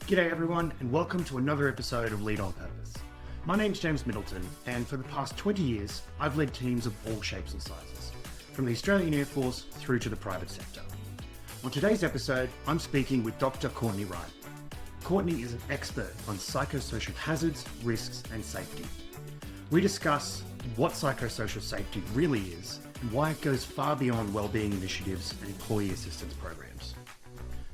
G'day everyone, and welcome to another episode of Lead on Purpose. My name's James Middleton, and for the past 20 years, I've led teams of all shapes and sizes, from the Australian Air Force through to the private sector. On today's episode, I'm speaking with Dr Courtney Wright. Courtney is an expert on psychosocial hazards, risks, and safety. We discuss what psychosocial safety really is and why it goes far beyond wellbeing initiatives and employee assistance programs.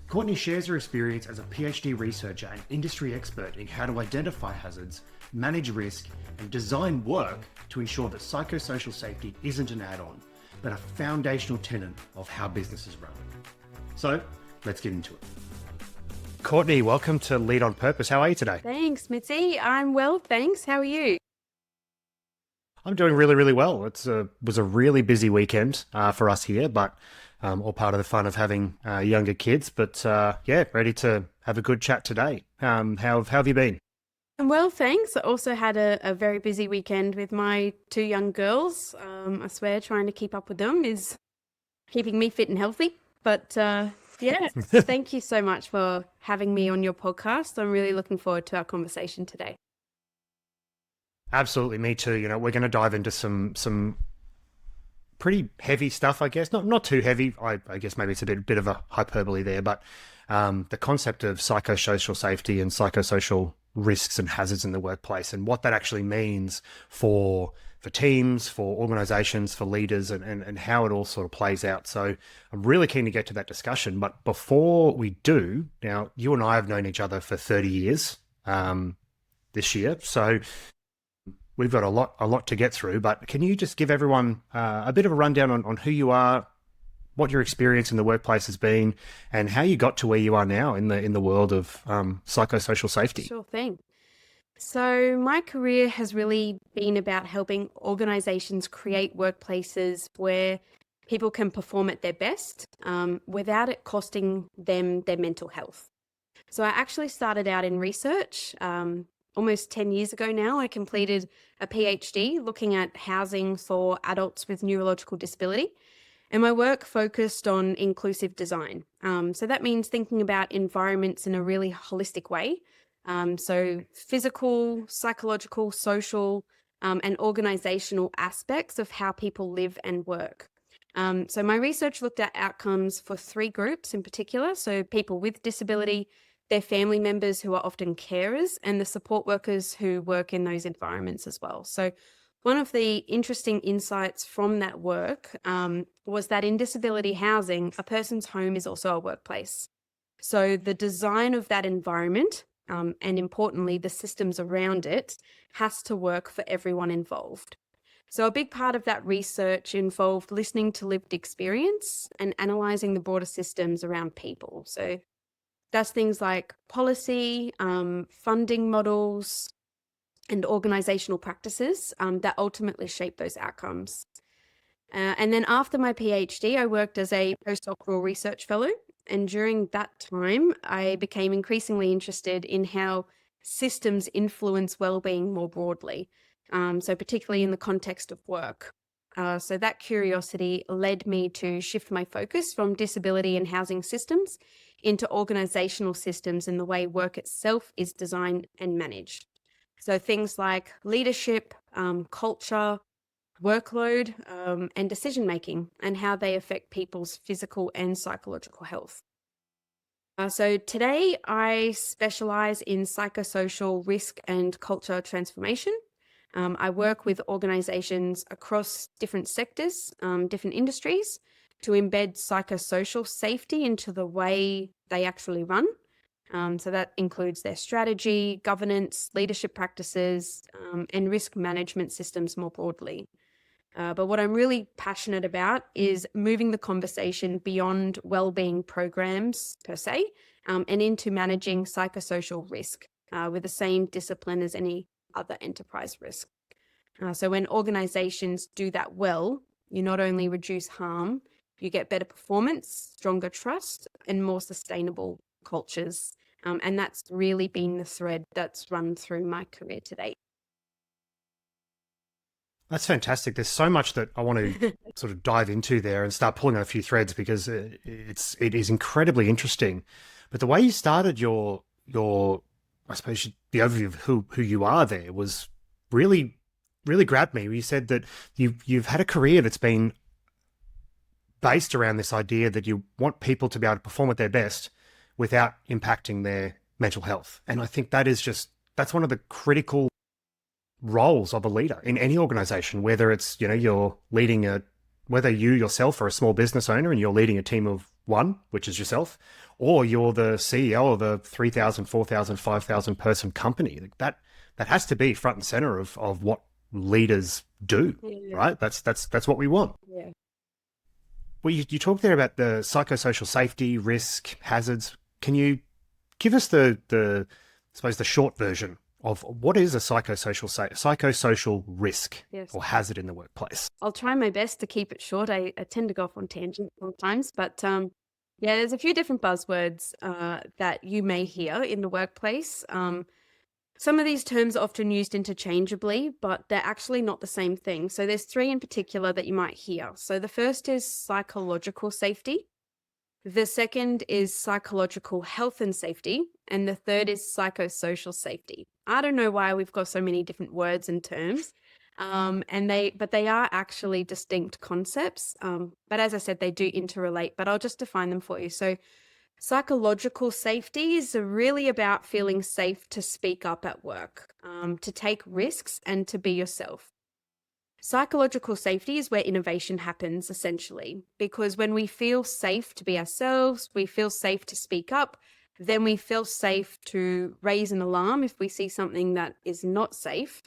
Courtney shares her experience as a PhD researcher and industry expert in how to identify hazards, manage risk, and design work to ensure that psychosocial safety isn't an add-on, but a foundational tenet of how businesses run. So, let's get into it. Courtney, welcome to Lead on Purpose. How are you today? Thanks, Mitzi. I'm well, thanks. How are you? I'm doing really, really well. It was a really busy weekend for us here, but all part of the fun of having younger kids. But ready to have a good chat today. How have you been? Well, thanks. I also had a very busy weekend with my two young girls. I swear trying to keep up with them is keeping me fit and healthy. But thank you so much for having me on your podcast. I'm really looking forward to our conversation today. Absolutely, me too. You know, we're going to dive into some pretty heavy stuff, I guess. Not too heavy. I guess maybe it's a bit of a hyperbole there, but the concept of psychosocial safety and psychosocial risks and hazards in the workplace and what that actually means for teams, for organizations, for leaders, and how it all sort of plays out. So I'm really keen to get to that discussion. But before we do, now, you and I have known each other for 30 years this year. So we've got a lot to get through, but can you just give everyone a bit of a rundown on who you are, what your experience in the workplace has been, and how you got to where you are now in the world of psychosocial safety? Sure thing. So my career has really been about helping organizations create workplaces where people can perform at their best without it costing them their mental health. So I actually started out in research. Almost 10 years ago now, I completed a PhD looking at housing for adults with neurological disability. And my work focused on inclusive design. So that means thinking about environments in a really holistic way. So physical, psychological, social, and organizational aspects of how people live and work. So my research looked at outcomes for three groups in particular. So people with disability, their family members who are often carers, and the support workers who work in those environments as well. So one of the interesting insights from that work was that in disability housing, a person's home is also a workplace. So the design of that environment, and importantly, the systems around it, has to work for everyone involved. So a big part of that research involved listening to lived experience and analysing the broader systems around people. So that's things like policy, funding models, and organizational practices that ultimately shape those outcomes. And then after my PhD, I worked as a postdoctoral research fellow. And during that time, I became increasingly interested in how systems influence well-being more broadly. So particularly in the context of work. So that curiosity led me to shift my focus from disability and housing systems into organizational systems and the way work itself is designed and managed. So things like leadership, culture, workload, and decision-making, and how they affect people's physical and psychological health. So today I specialize in psychosocial risk and culture transformation. I work with organizations across different sectors, different industries, to embed psychosocial safety into the way they actually run. So that includes their strategy, governance, leadership practices, and risk management systems more broadly. But what I'm really passionate about is moving the conversation beyond wellbeing programs per se, and into managing psychosocial risk with the same discipline as any other enterprise risk. So when organizations do that well, you not only reduce harm, you get better performance, stronger trust, and more sustainable cultures. And that's really been the thread that's run through my career to date. That's fantastic. There's so much that I want to sort of dive into there and start pulling on a few threads because it is incredibly interesting. But the way you started your your, I suppose, the overview of who you are there was really, really grabbed me. You said that you've had a career that's been based around this idea that you want people to be able to perform at their best without impacting their mental health. And I think that's one of the critical roles of a leader in any organization, whether it's, you're leading whether you yourself are a small business owner and you're leading a team of one, which is yourself, or you're the CEO of a 3,000, 4,000, 5,000 person company. That has to be front and center of what leaders do, right? That's what we want. Yeah. Well, you talked there about the psychosocial safety, risk, hazards. Can you give us I suppose, the short version of what is a psychosocial risk or hazard in the workplace? I'll try my best to keep it short. I tend to go off on tangents sometimes, but there's a few different buzzwords that you may hear in the workplace. Some of these terms are often used interchangeably, but they're actually not the same thing. So there's three in particular that you might hear. So the first is psychological safety. The second is psychological health and safety. And the third is psychosocial safety. I don't know why we've got so many different words and terms, but they are actually distinct concepts. But as I said, they do interrelate, but I'll just define them for you. So psychological safety is really about feeling safe to speak up at work, to take risks and to be yourself. Psychological safety is where innovation happens, essentially, because when we feel safe to be ourselves, we feel safe to speak up, then we feel safe to raise an alarm if we see something that is not safe.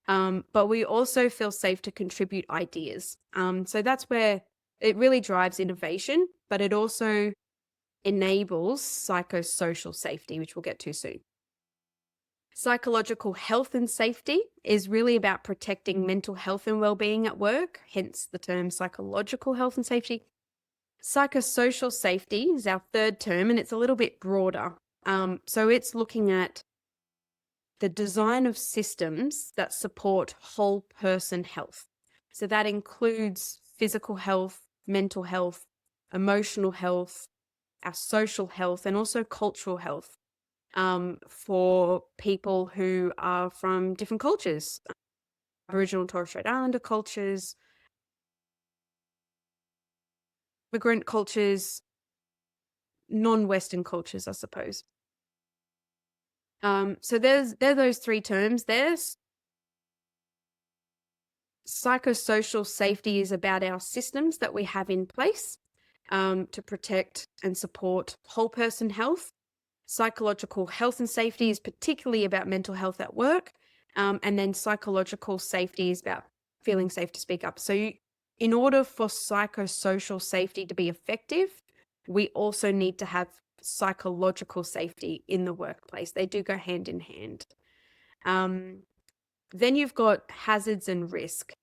But we also feel safe to contribute ideas. So that's where it really drives innovation, but it also enables psychosocial safety, which we'll get to soon. Psychological health and safety is really about protecting mental health and well-being at work, hence the term psychological health and safety. Psychosocial safety is our third term, and it's a little bit broader. So it's looking at the design of systems that support whole person health. So that includes physical health, mental health, emotional health, our social health, and also cultural health for people who are from different cultures, Aboriginal and Torres Strait Islander cultures, migrant cultures, non-Western cultures, I suppose. So there are those three terms. There's psychosocial safety is about our systems that we have in place to protect and support whole person health. Psychological health and safety is particularly about mental health at work. And then psychological safety is about feeling safe to speak up. So in order for psychosocial safety to be effective, we also need to have psychological safety in the workplace. They do go hand in hand. Then you've got hazards and risk.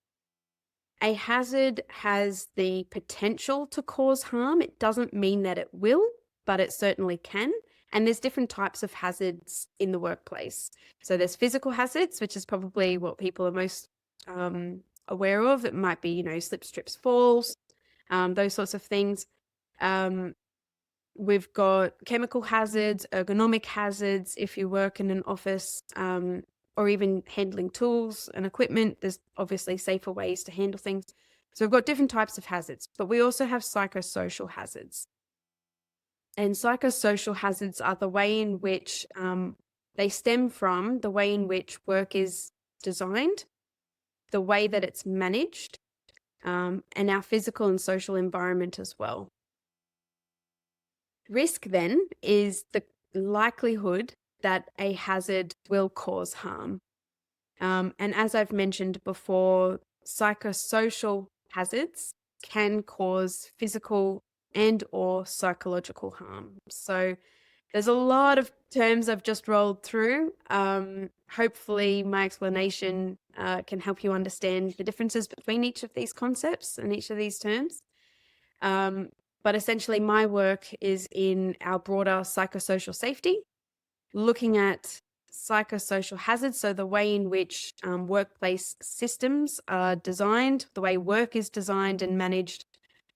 A hazard has the potential to cause harm. It doesn't mean that it will, but it certainly can. And there's different types of hazards in the workplace. So there's physical hazards, which is probably what people are most aware of. It might be, slips, trips, falls, those sorts of things. We've got chemical hazards, ergonomic hazards. If you work in an office, or even handling tools and equipment, there's obviously safer ways to handle things. So we've got different types of hazards, but we also have psychosocial hazards. And psychosocial hazards are the way in which they stem from the way in which work is designed, the way that it's managed, and our physical and social environment as well. Risk then is the likelihood that a hazard will cause harm. And as I've mentioned before, psychosocial hazards can cause physical and or psychological harm. So there's a lot of terms I've just rolled through. Hopefully my explanation can help you understand the differences between each of these concepts and each of these terms. But essentially my work is in our broader psychosocial safety, looking at psychosocial hazards, so the way in which workplace systems are designed, the way work is designed and managed,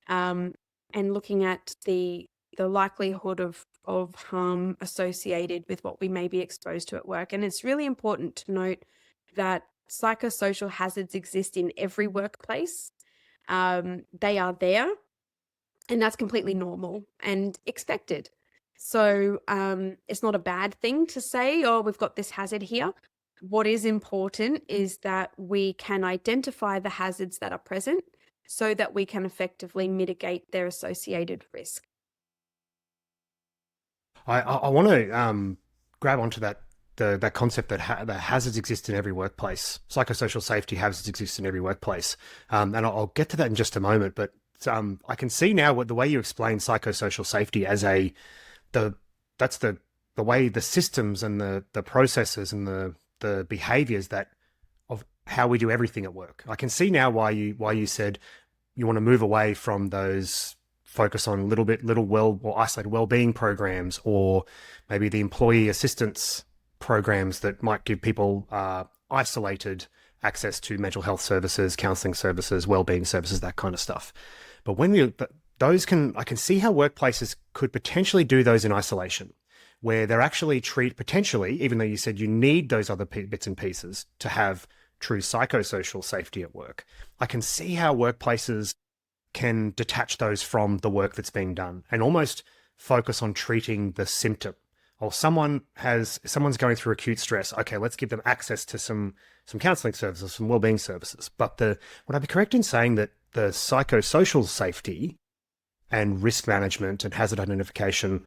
and looking at the likelihood of of harm associated with what we may be exposed to at work. And it's really important to note that psychosocial hazards exist in every workplace. They are there, and that's completely normal and expected. So it's not a bad thing to say, oh, we've got this hazard here. What is important is that we can identify the hazards that are present so that we can effectively mitigate their associated risk. I want to grab onto that concept that that hazards exist in every workplace. Psychosocial safety hazards exist in every workplace, and I'll get to that in just a moment. But I can see now what the way you explain psychosocial safety as that's the way the systems and the processes and the behaviors that of how we do everything at work. I can see now why you said you want to move away from those focus on or isolated wellbeing programs, or maybe the employee assistance programs that might give people isolated access to mental health services, counseling services, wellbeing services, that kind of stuff. But I can see how workplaces could potentially do those in isolation, where they're actually potentially, even though you said you need those other bits and pieces to have true psychosocial safety at work. I can see how workplaces can detach those from the work that's being done and almost focus on treating the symptom. Or someone's going through acute stress. Okay, let's give them access to some counseling services, some wellbeing services. But would I be correct in saying that the psychosocial safety and risk management and hazard identification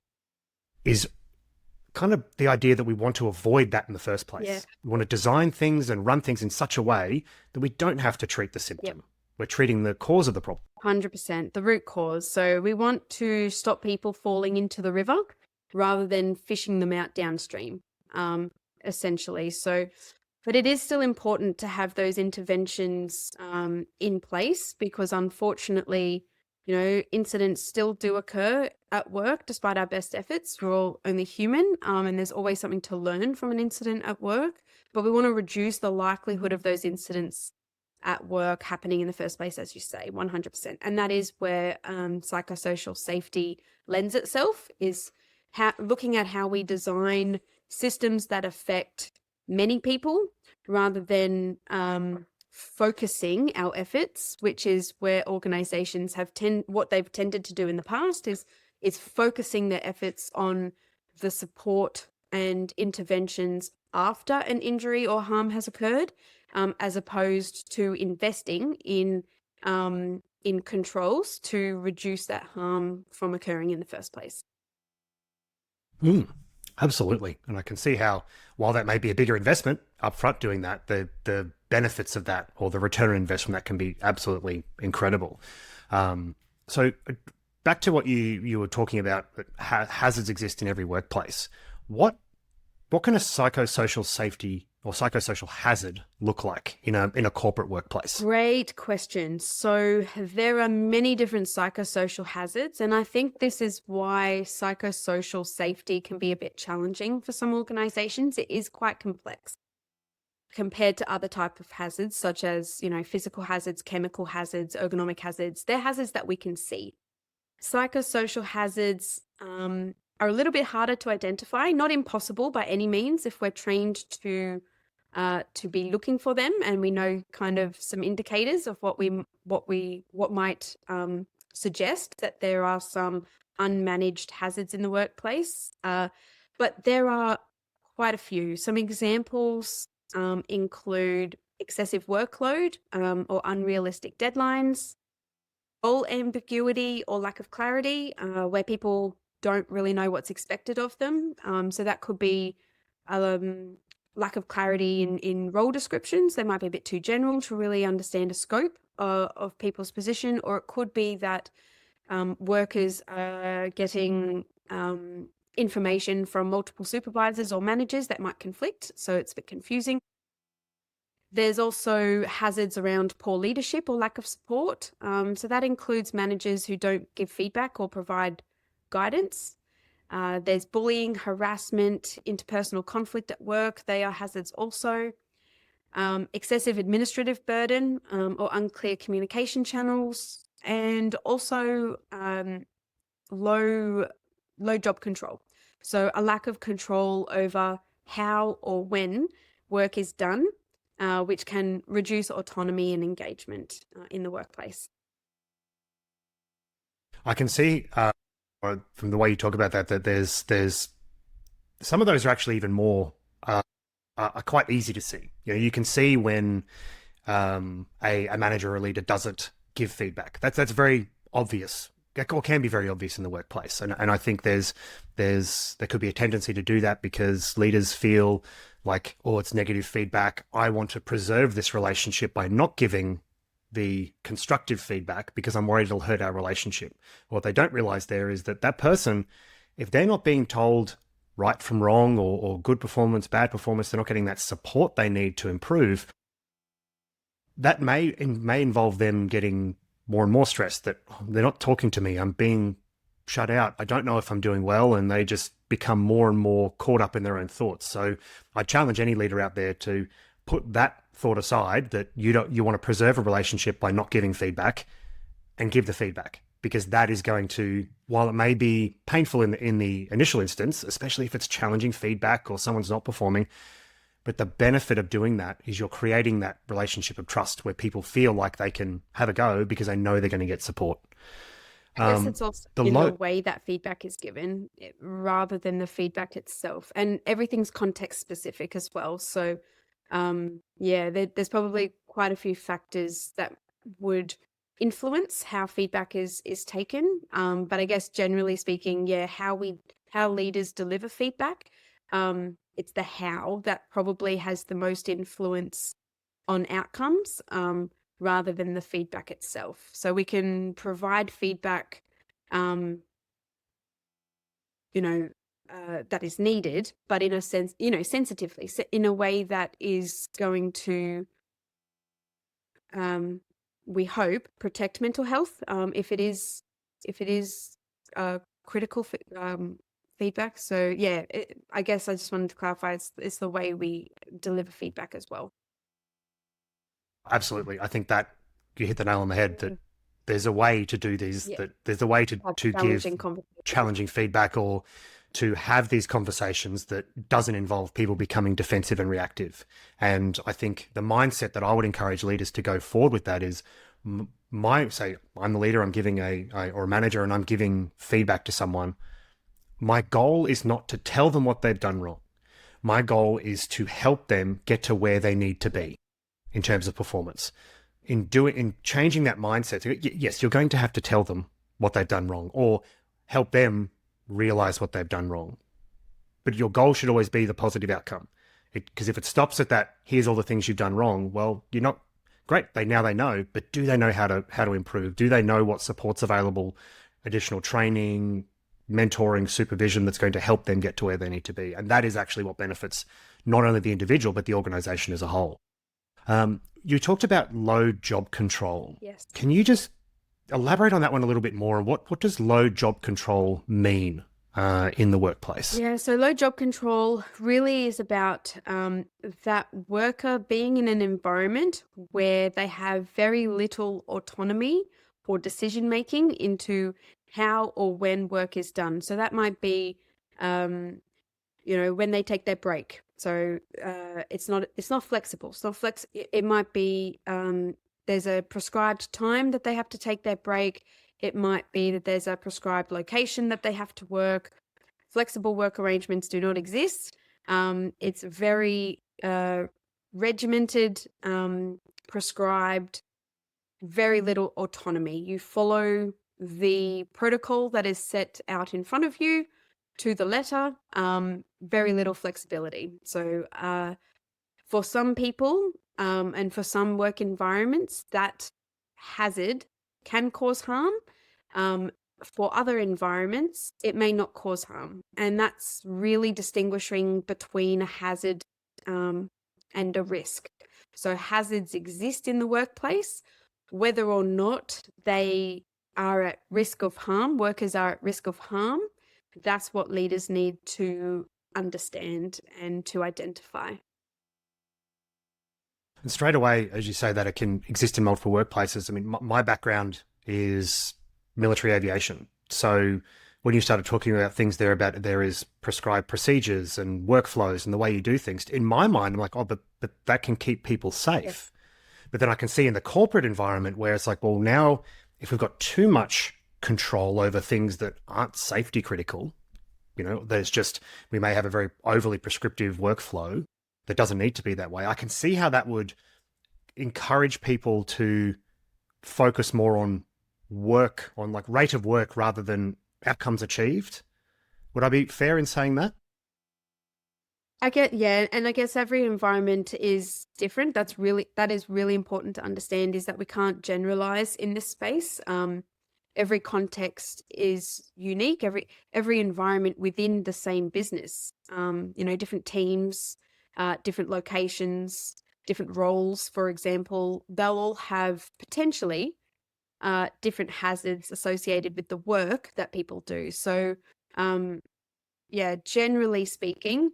is kind of the idea that we want to avoid that in the first place? Yeah. We want to design things and run things in such a way that we don't have to treat the symptom. Yep. We're treating the cause of the problem. 100%, the root cause. So we want to stop people falling into the river rather than fishing them out downstream, essentially. So, but it is still important to have those interventions in place, because unfortunately, incidents still do occur at work despite our best efforts. We're all only human, and there's always something to learn from an incident at work, but we want to reduce the likelihood of those incidents at work happening in the first place, as you say, 100%. And that is where psychosocial safety lends itself, is looking at how we design systems that affect many people rather than focusing our efforts, which is where organizations have what they've tended to do in the past is focusing their efforts on the support and interventions after an injury or harm has occurred, as opposed to investing in controls to reduce that harm from occurring in the first place. Absolutely. And I can see how, while that may be a bigger investment upfront doing that, the benefits of that, or the return on investment, that can be absolutely incredible. So back to what you were talking about, that hazards exist in every workplace. What can a psychosocial safety or psychosocial hazard look like in a corporate workplace? Great question. So there are many different psychosocial hazards, and I think this is why psychosocial safety can be a bit challenging for some organizations. It is quite complex compared to other type of hazards, such as, physical hazards, chemical hazards, ergonomic hazards. They're hazards that we can see. Psychosocial hazards are a little bit harder to identify, not impossible by any means if we're trained to be looking for them, and we know kind of some indicators of what might suggest that there are some unmanaged hazards in the workplace. But there are quite a few. Some examples include excessive workload or unrealistic deadlines, role ambiguity or lack of clarity, where people don't really know what's expected of them. So that could be lack of clarity in role descriptions. They might be a bit too general to really understand a scope of people's position, or it could be that workers are getting information from multiple supervisors or managers that might conflict, so it's a bit confusing. There's also hazards around poor leadership or lack of support. So that includes managers who don't give feedback or provide guidance. There's bullying, harassment, interpersonal conflict at work. They are hazards also. Excessive administrative burden or unclear communication channels, and also low job control. So a lack of control over how or when work is done, which can reduce autonomy and engagement in the workplace. I can see from the way you talk about that there's some of those are actually even more are quite easy to see. You can see when a manager or a leader doesn't give feedback. That's very obvious, or can be very obvious in the workplace. And I think there could be a tendency to do that because leaders feel like, oh, it's negative feedback. I want to preserve this relationship by not giving the constructive feedback because I'm worried it'll hurt our relationship. What they don't realize there is that person, if they're not being told right from wrong or good performance, bad performance, they're not getting that support they need to improve, that may involve them getting more and more stressed that they're not talking to me. I'm being shut out. I don't know if I'm doing well. And they just become more and more caught up in their own thoughts. So I challenge any leader out there to put that thought aside, that you want to preserve a relationship by not giving feedback, and give the feedback, because that is going to, while it may be painful in the initial instance, especially if it's challenging feedback or someone's not performing, but the benefit of doing that is you're creating that relationship of trust where people feel like they can have a go because they know they're going to get support. I guess it's also the way that feedback is given rather than the feedback itself. And everything's context specific as well. So, there's probably quite a few factors that would influence how feedback is taken. But I guess generally speaking, how leaders deliver feedback, it's the how that probably has the most influence on outcomes, rather than the feedback itself. So we can provide feedback, that is needed, but in a sense, sensitively, in a way that is going to, we hope, protect mental health. If it is critical feedback. So I guess I just wanted to clarify, it's the way we deliver feedback as well. Absolutely. I think that you hit the nail on the head, that there's a way to do these, that there's a way to give challenging feedback, or to have these conversations that doesn't involve people becoming defensive and reactive. And I think the mindset that I would encourage leaders to go forward with that is, say I'm the leader, I'm giving or a manager, and I'm giving feedback to someone. My goal is not to tell them what they've done wrong. My goal is to help them get to where they need to be in terms of performance. In changing that mindset, yes, you're going to have to tell them what they've done wrong, or help them realize what they've done wrong. But your goal should always be the positive outcome. Because if it stops at that, here's all the things you've done wrong, well, you're not great. Now they know, but do they know how to improve? Do they know what support's available, additional training, mentoring, supervision that's going to help them get to where they need to be? And that is actually what benefits not only the individual, but the organization as a whole. You talked about low job control. Yes. Can you just elaborate on that one a little bit more? What does low job control mean in the workplace? Yeah, so low job control really is about that worker being in an environment where they have very little autonomy or decision making into how or when work is done. So that might be, when they take their break. So it's not flexible. It might be there's a prescribed time that they have to take their break. It might be that there's a prescribed location that they have to work. Flexible work arrangements do not exist. It's very regimented, prescribed, very little autonomy. You follow the protocol that is set out in front of you to the letter, very little flexibility. So for some people and for some work environments, that hazard can cause harm. For other environments, it may not cause harm. And that's really distinguishing between a hazard and a risk. So hazards exist in the workplace, whether or not they are at risk of harm, workers are at risk of harm. That's what leaders need to understand and to identify. And straight away, as you say, that it can exist in multiple workplaces. I mean, my background is military aviation. So when you started talking about things there about there is prescribed procedures and workflows and the way you do things, in my mind, I'm like, oh, but that can keep people safe. Yes. But then I can see in the corporate environment where it's like, well, now if we've got too much control over things that aren't safety critical, there's just, we may have a very overly prescriptive workflow that doesn't need to be that way. I can see how that would encourage people to focus more on work, on like rate of work rather than outcomes achieved. Would I be fair in saying that? Yeah, and I guess every environment is different. That is really important to understand, is that we can't generalize in this space. Every context is unique. Every environment within the same business, different teams, different locations, different roles, for example, they'll all have potentially different hazards associated with the work that people do. So, yeah, generally speaking,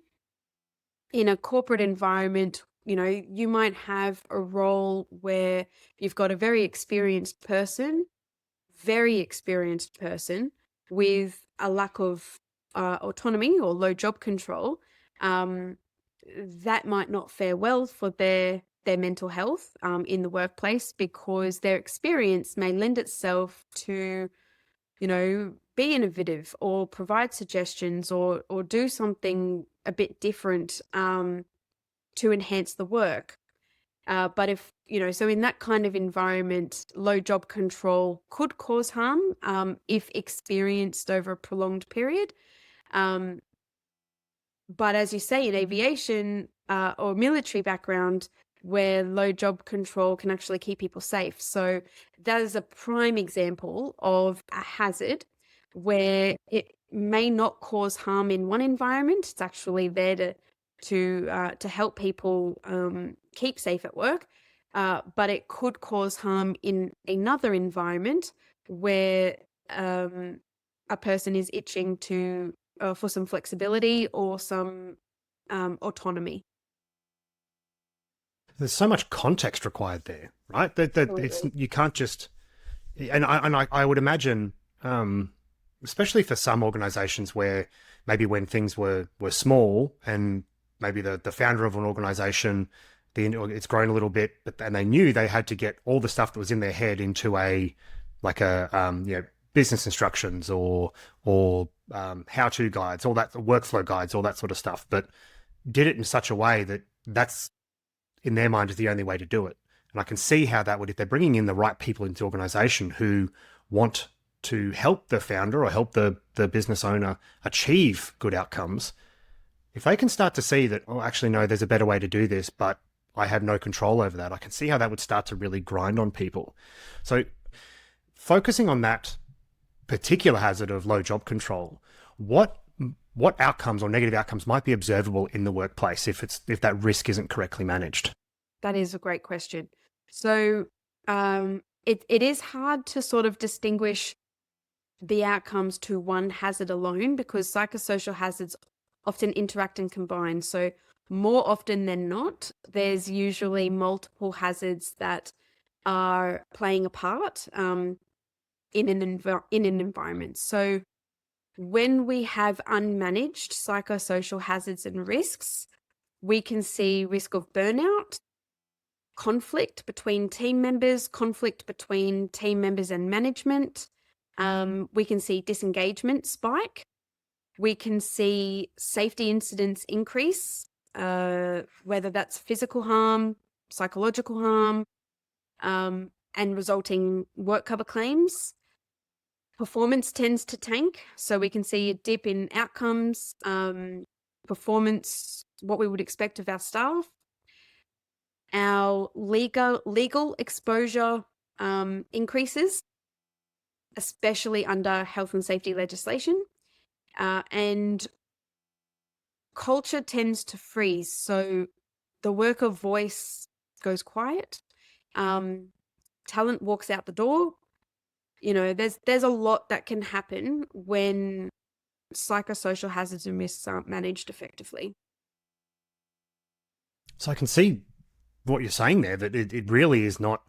in a corporate environment, you might have a role where you've got a very experienced person with a lack of autonomy or low job control. That might not fare well for their mental health in the workplace, because their experience may lend itself to, be innovative or provide suggestions or do something a bit different to enhance the work. But if, so in that kind of environment, low job control could cause harm if experienced over a prolonged period. But as you say, in aviation or military background, where low job control can actually keep people safe. So that is a prime example of a hazard where it may not cause harm in one environment. It's actually there to help people keep safe at work, but it could cause harm in another environment where a person is itching to for some flexibility or some autonomy. There's so much context required there, right? That it's, you can't just, and I would imagine, especially for some organizations where maybe when things were small and maybe the founder of an organization, it's grown a little bit, and they knew they had to get all the stuff that was in their head into a business instructions or how-to guides, all that, workflow guides, all that sort of stuff, but did it in such a way that that's, in their mind, is the only way to do it. And I can see how that would, if they're bringing in the right people into the organization who want to help the founder or help the business owner achieve good outcomes, if they can start to see that, oh, actually, no, there's a better way to do this, but I have no control over that, I can see how that would start to really grind on people. So focusing on that particular hazard of low job control, what outcomes or negative outcomes might be observable in the workplace if that risk isn't correctly managed? That is a great question. So it is hard to sort of distinguish the outcomes to one hazard alone, because psychosocial hazards often interact and combine. So more often than not, there's usually multiple hazards that are playing a part in an environment. So when we have unmanaged psychosocial hazards and risks, we can see risk of burnout, conflict between team members, conflict between team members and management. We can see disengagement spike. We can see safety incidents increase, whether that's physical harm, psychological harm, and resulting work cover claims. Performance tends to tank, so we can see a dip in outcomes, performance, what we would expect of our staff. Our legal exposure increases, especially under health and safety legislation, and culture tends to freeze. So the worker voice goes quiet. Talent walks out the door. There's a lot that can happen when psychosocial hazards and risks aren't managed effectively. So I can see what you're saying there, that it really is not,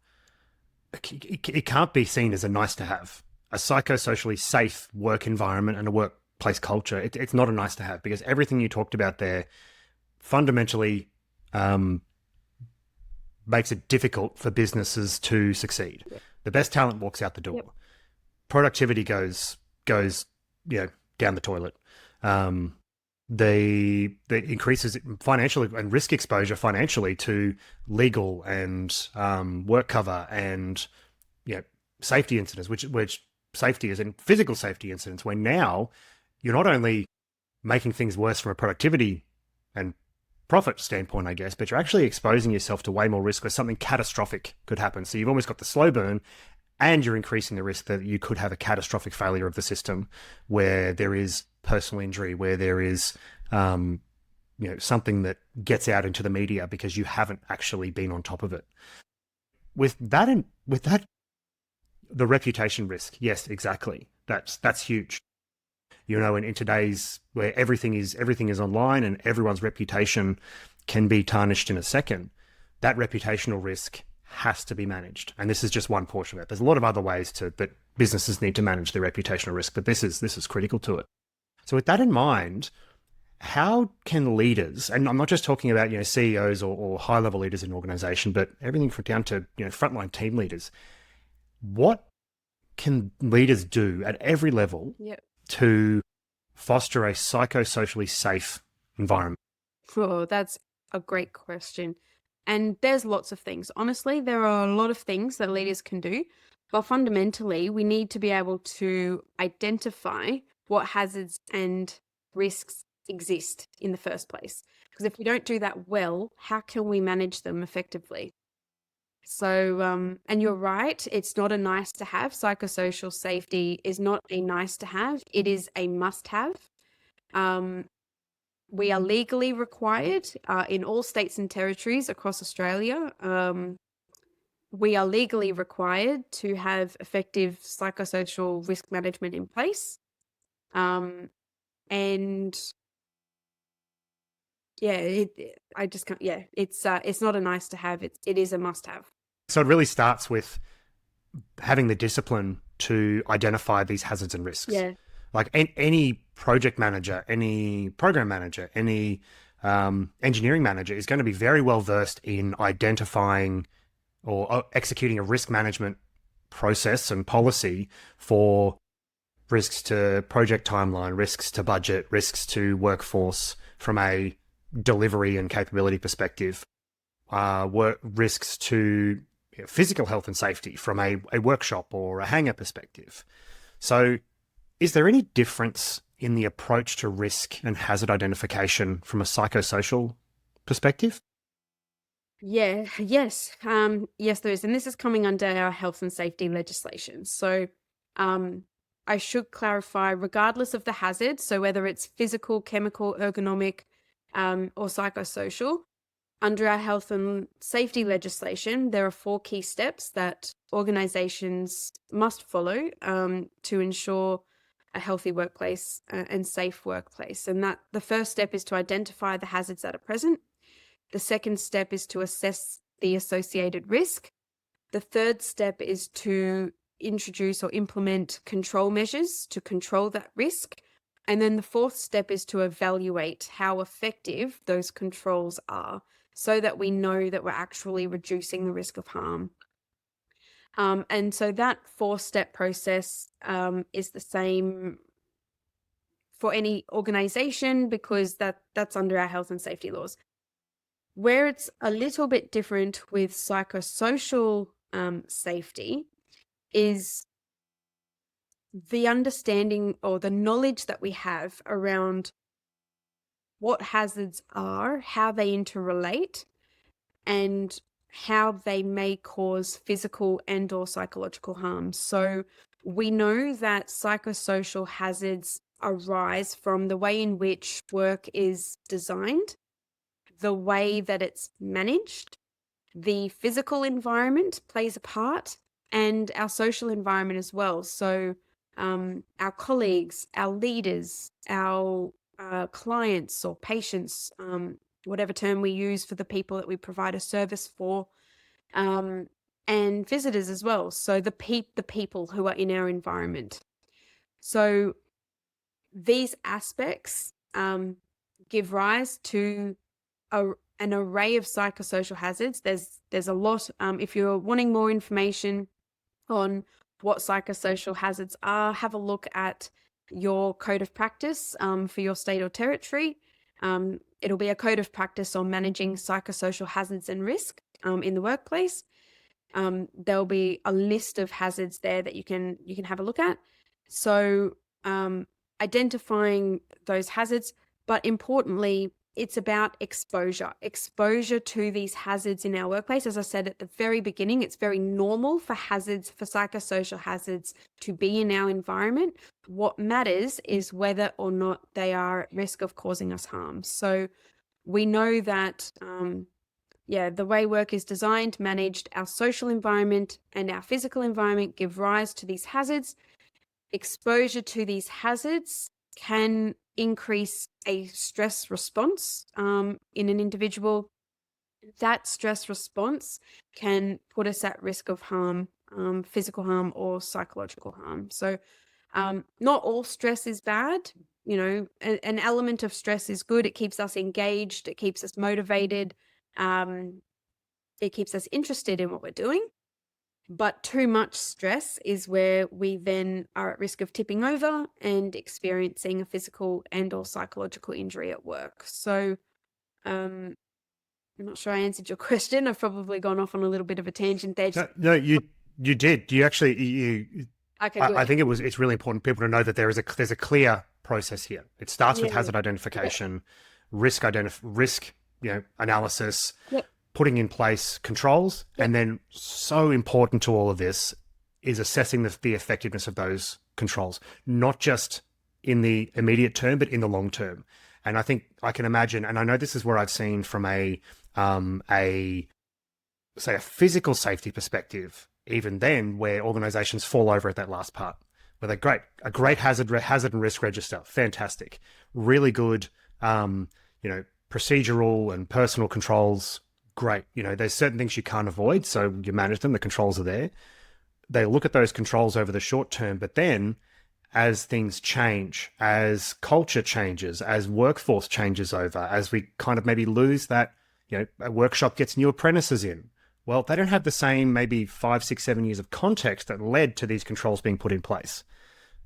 it can't be seen as a nice to have. a psychosocially safe work environment and a workplace culture, it's not a nice to have, because everything you talked about there fundamentally makes it difficult for businesses to succeed. Yep. The best talent walks out the door. Yep. Productivity goes down the toilet. The increases financial and risk exposure financially to legal and work cover and safety incidents, which safety is in physical safety incidents, where now you're not only making things worse from a productivity and profit standpoint, I guess, but you're actually exposing yourself to way more risk where something catastrophic could happen. So you've almost got the slow burn, and you're increasing the risk that you could have a catastrophic failure of the system, where there is personal injury, where there is something that gets out into the media because you haven't actually been on top of it. With that, the reputation risk, yes, exactly. That's huge. In today's, where everything is online and everyone's reputation can be tarnished in a second, that reputational risk has to be managed. And this is just one portion of it. There's a lot of other ways that businesses need to manage their reputational risk, but this is critical to it. So with that in mind, how can leaders, and I'm not just talking about CEOs or high-level leaders in an organization, but everything from down to frontline team leaders, what can leaders do at every level to foster a psychosocially safe environment? Oh, that's a great question. And there's lots of things. Honestly, there are a lot of things that leaders can do, but fundamentally, we need to be able to identify what hazards and risks exist in the first place. Because if we don't do that well, how can we manage them effectively? So, and you're right, it's not a nice to have. Psychosocial safety is not a nice to have, it is a must have. We are legally required in all states and territories across Australia. We are legally required to have effective psychosocial risk management in place. And I just can't. Yeah, it's not a nice to have. It is a must have. So it really starts with having the discipline to identify these hazards and risks. Yeah. Like any project manager, any program manager, any engineering manager is going to be very well versed in identifying or executing a risk management process and policy for risks to project timeline, risks to budget, risks to workforce from a delivery and capability perspective, risks to physical health and safety from a workshop or a hangar perspective. So is there any difference in the approach to risk and hazard identification from a psychosocial perspective? Yes, yes, there is. And this is coming under our health and safety legislation. So I should clarify, regardless of the hazard, so whether it's physical, chemical, ergonomic, or psychosocial, under our health and safety legislation, there are 4 key steps that organizations must follow to ensure a healthy workplace and safe workplace. And that the first step is to identify the hazards that are present. The second step is to assess the associated risk. The third step is to introduce or implement control measures to control that risk. And then the fourth step is to evaluate how effective those controls are so that we know that we're actually reducing the risk of harm. And so that 4-step process is the same for any organization because that's under our health and safety laws. Where it's a little bit different with psychosocial safety is the understanding or the knowledge that we have around what hazards are, how they interrelate, and how they may cause physical and or psychological harm. So we know that psychosocial hazards arise from the way in which work is designed, the way that it's managed, the physical environment plays a part, and our social environment as well. So our colleagues, our leaders, our clients or patients, whatever term we use for the people that we provide a service for, and and visitors as well. So the people who are in our environment. So these aspects give rise to an array of psychosocial hazards. There's a lot. If you're wanting more information on what psychosocial hazards are, have a look at your code of practice for your state or territory. It'll be a code of practice on managing psychosocial hazards and risk in the workplace. There'll be a list of hazards there that you can have a look at. So identifying those hazards, but importantly, it's about exposure to these hazards in our workplace. As I said at the very beginning, it's very normal for psychosocial hazards to be in our environment. What matters is whether or not they are at risk of causing us harm. So we know that, the way work is designed, managed, our social environment and our physical environment give rise to these hazards. Exposure to these hazards can increase a stress response in an individual. That stress response can put us at risk of harm, physical harm or psychological harm. So not all stress is bad. You know, an element of stress is good. It keeps us engaged. It keeps us motivated. It keeps us interested in what we're doing. But too much stress is where we then are at risk of tipping over and experiencing a physical and or psychological injury at work. So I'm not sure I answered your question. I've probably gone off on a little bit of a tangent there. No, you did. You actually, Okay, I think it's really important for people to know that there's a clear process here. It starts with hazard identification, risk analysis, putting in place controls, and then so important to all of this is assessing the effectiveness of those controls, not just in the immediate term, but in the long term. And I think I can imagine, and I know this is where I've seen from a physical safety perspective, even then, where organizations fall over at that last part, where they're a great hazard and risk register, fantastic, really good, procedural and personal controls, great. There's certain things you can't avoid, so you manage them, the controls are there. They look at those controls over the short term, but then as things change, as culture changes, as workforce changes over, as we kind of maybe lose that, a workshop gets new apprentices in. Well, they don't have the same maybe 5, 6, 7 years of context that led to these controls being put in place.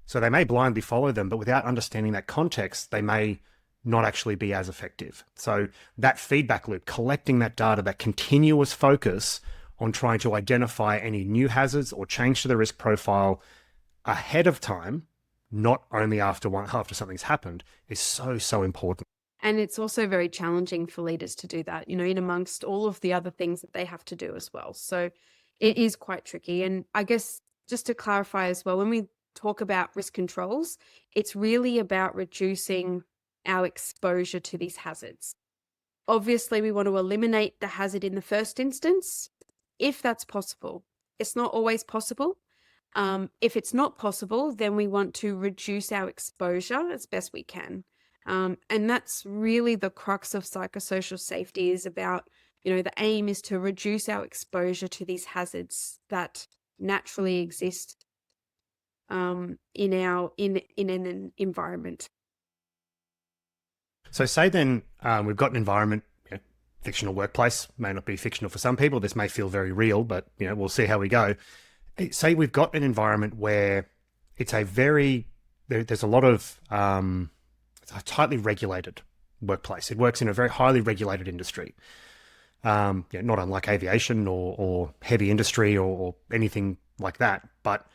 So they may blindly follow them, but without understanding that context, they may not actually be as effective. So that feedback loop, collecting that data, that continuous focus on trying to identify any new hazards or change to the risk profile ahead of time, not only after something's happened, is so important. And it's also very challenging for leaders to do that, in amongst all of the other things that they have to do as well. So it is quite tricky. And I guess just to clarify as well, when we talk about risk controls, it's really about reducing our exposure to these hazards. Obviously, we want to eliminate the hazard in the first instance, if that's possible. It's not always possible. If it's not possible, then we want to reduce our exposure as best we can. And that's really the crux of psychosocial safety, is about, the aim is to reduce our exposure to these hazards that naturally exist in an environment. So say then we've got an environment, fictional workplace, may not be fictional for some people. This may feel very real, but we'll see how we go. Say we've got an environment where it's there's a lot of, it's a tightly regulated workplace. It works in a very highly regulated industry, not unlike aviation or heavy industry or anything like that. But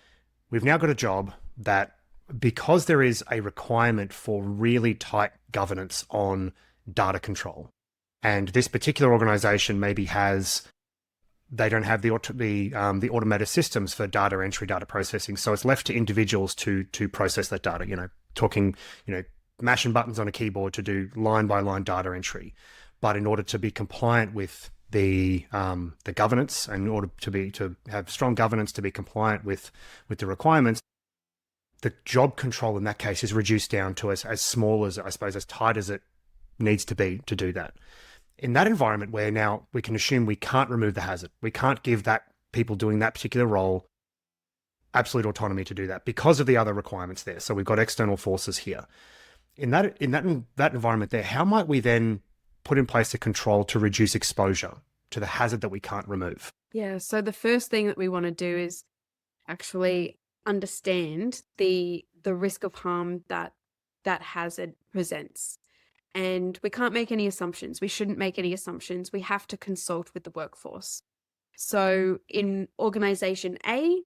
we've now got a job that, because there is a requirement for really tight governance on data control, and this particular organization maybe they don't have the automated systems for data entry, data processing, so it's left to individuals to process that data. Talking, mashing buttons on a keyboard to do line by line data entry. But in order to be compliant with the governance, and in order to have strong governance to be compliant with the requirements, the job control in that case is reduced down to as small as, I suppose, as tight as it needs to be to do that. In that environment where now we can assume we can't remove the hazard, we can't give that people doing that particular role absolute autonomy to do that because of the other requirements there. So we've got external forces here. In that environment there, how might we then put in place a control to reduce exposure to the hazard that we can't remove? Yeah, so the first thing that we want to do is actually understand the risk of harm that that hazard presents. And we can't make any assumptions. We shouldn't make any assumptions. We have to consult with the workforce. So in organization A,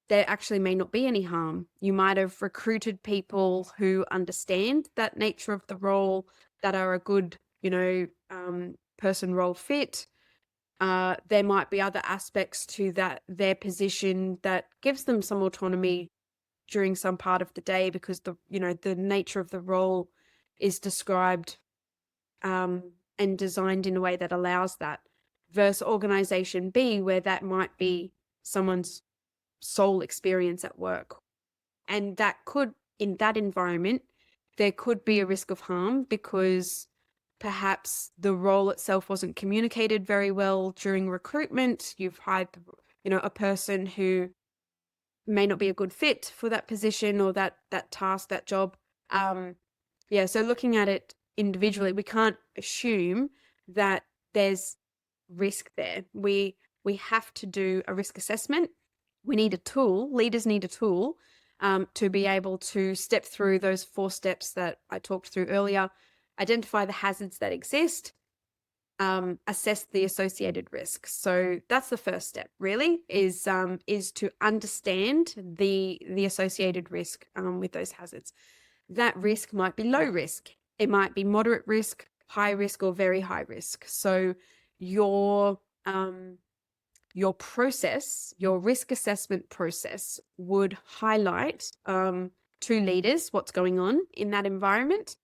there actually may not be any harm. You might have recruited people who understand that nature of the role, that are a good, person role fit. There might be other aspects to their position that gives them some autonomy during some part of the day because the nature of the role is described and designed in a way that allows that, versus organization B, where that might be someone's sole experience at work. And that could, in that environment, there could be a risk of harm because perhaps the role itself wasn't communicated very well during recruitment. You've hired, a person who may not be a good fit for that position or that task, that job. So looking at it individually, we can't assume that there's risk there. We have to do a risk assessment. We need a tool. Leaders need a tool to be able to step through those 4 steps that I talked through earlier. Identify the hazards that exist, assess the associated risks. So that's the first step, really, is to understand the associated risk with those hazards. That risk might be low risk. It might be moderate risk, high risk, or very high risk. So your process, your risk assessment process, would highlight to leaders what's going on in that environment.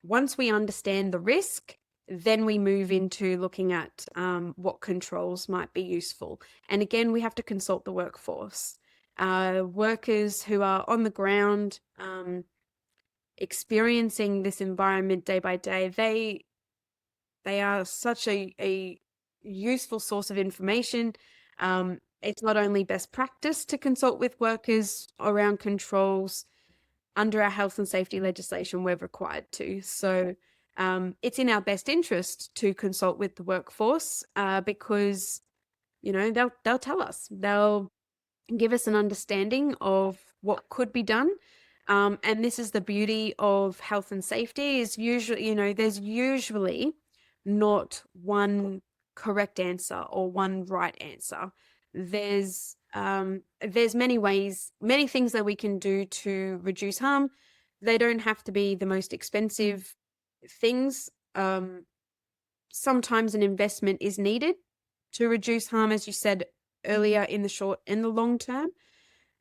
Once we understand the risk, then we move into looking at what controls might be useful. And again, we have to consult the workforce. Workers who are on the ground, experiencing this environment day by day, they are such a useful source of information. It's not only best practice to consult with workers around controls. Under our health and safety legislation, we're required to. So it's in our best interest to consult with the workforce because, they'll tell us. They'll give us an understanding of what could be done. And this is the beauty of health and safety is usually, there's usually not one correct answer or one right answer. There's many ways, many things that we can do to reduce harm. They don't have to be the most expensive things. Sometimes an investment is needed to reduce harm, as you said earlier, in the short and the long term.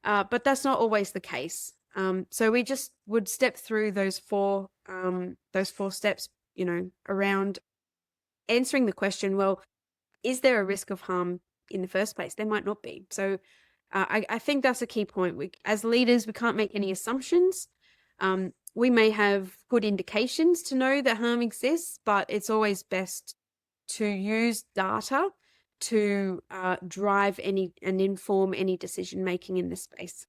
But that's not always the case. So we just would step through those four steps, around answering the question, well, is there a risk of harm in the first place? There might not be. So I think that's a key point. As leaders, we can't make any assumptions. We may have good indications to know that harm exists, but it's always best to use data to drive and inform any decision making in this space.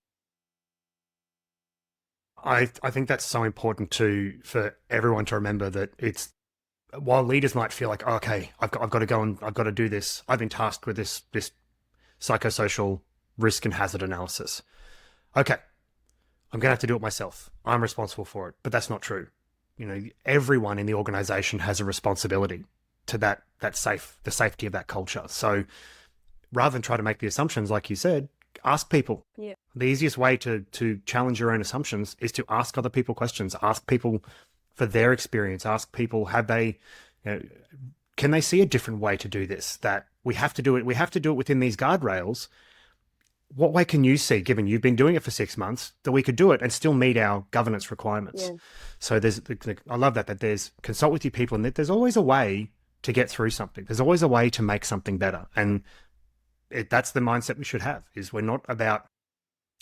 I think that's so important for everyone to remember that it's, while leaders might feel like, okay, I've got to go and I've got to do this. I've been tasked with this psychosocial risk and hazard analysis. Okay, I'm going to have to do it myself. I'm responsible for it, but that's not true. Everyone in the organization has a responsibility to the safety of that culture. So rather than try to make the assumptions, like you said, ask people. Yeah. The easiest way to challenge your own assumptions is to ask other people questions. Ask people for their experience. Ask people, have they, can they see a different way to do this? That we have to do it. We have to do it within these guardrails. What way can you see, given you've been doing it for 6 months, that we could do it and still meet our governance requirements? Yeah. So I love that there's consult with your people, and that there's always a way to get through something. There's always a way to make something better. And that's the mindset we should have, is we're not about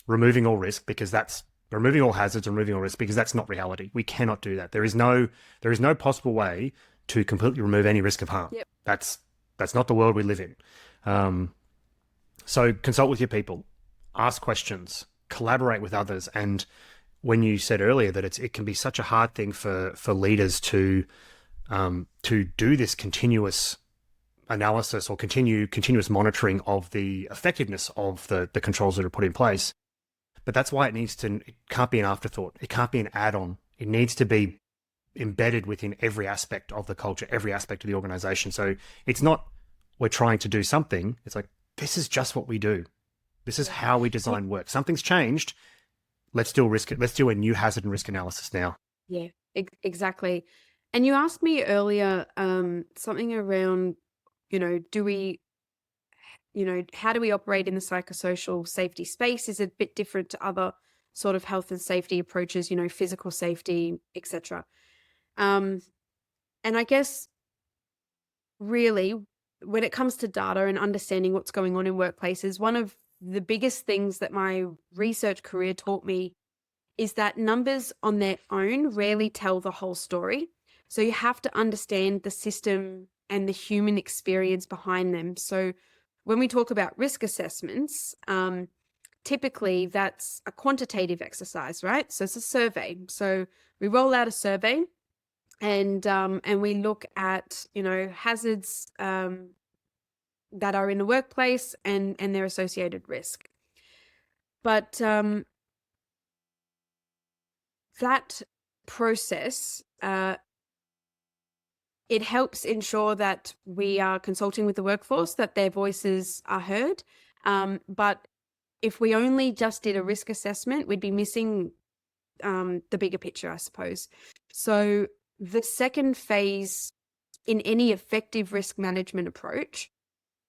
removing all risk because that's removing all hazards and removing all risk, because that's not reality. We cannot do that. There is no possible way to completely remove any risk of harm. Yep. That's not the world we live in. So consult with your people, ask questions, collaborate with others. And when you said earlier that it can be such a hard thing for leaders to do this continuous analysis or continuous monitoring of the effectiveness of the controls that are put in place. But that's why it can't be an afterthought. It can't be an add-on. It needs to be embedded within every aspect of the culture, every aspect of the organization. So it's not we're trying to do something. It's like, this is just what we do. This is how we design work. Something's changed. Let's do a new hazard and risk analysis now. Yeah, exactly. And you asked me earlier something around, how do we operate in the psychosocial safety space? Is it a bit different to other sort of health and safety approaches, physical safety, etc. And I guess really when it comes to data and understanding what's going on in workplaces, one of the biggest things that my research career taught me is that numbers on their own rarely tell the whole story. So you have to understand the system and the human experience behind them. So when we talk about risk assessments, typically that's a quantitative exercise, right? So it's a survey. So we roll out a survey and we look at, hazards that are in the workplace and their associated risk. But that process, it helps ensure that we are consulting with the workforce, that their voices are heard. But if we only just did a risk assessment, we'd be missing the bigger picture, I suppose. So the second phase in any effective risk management approach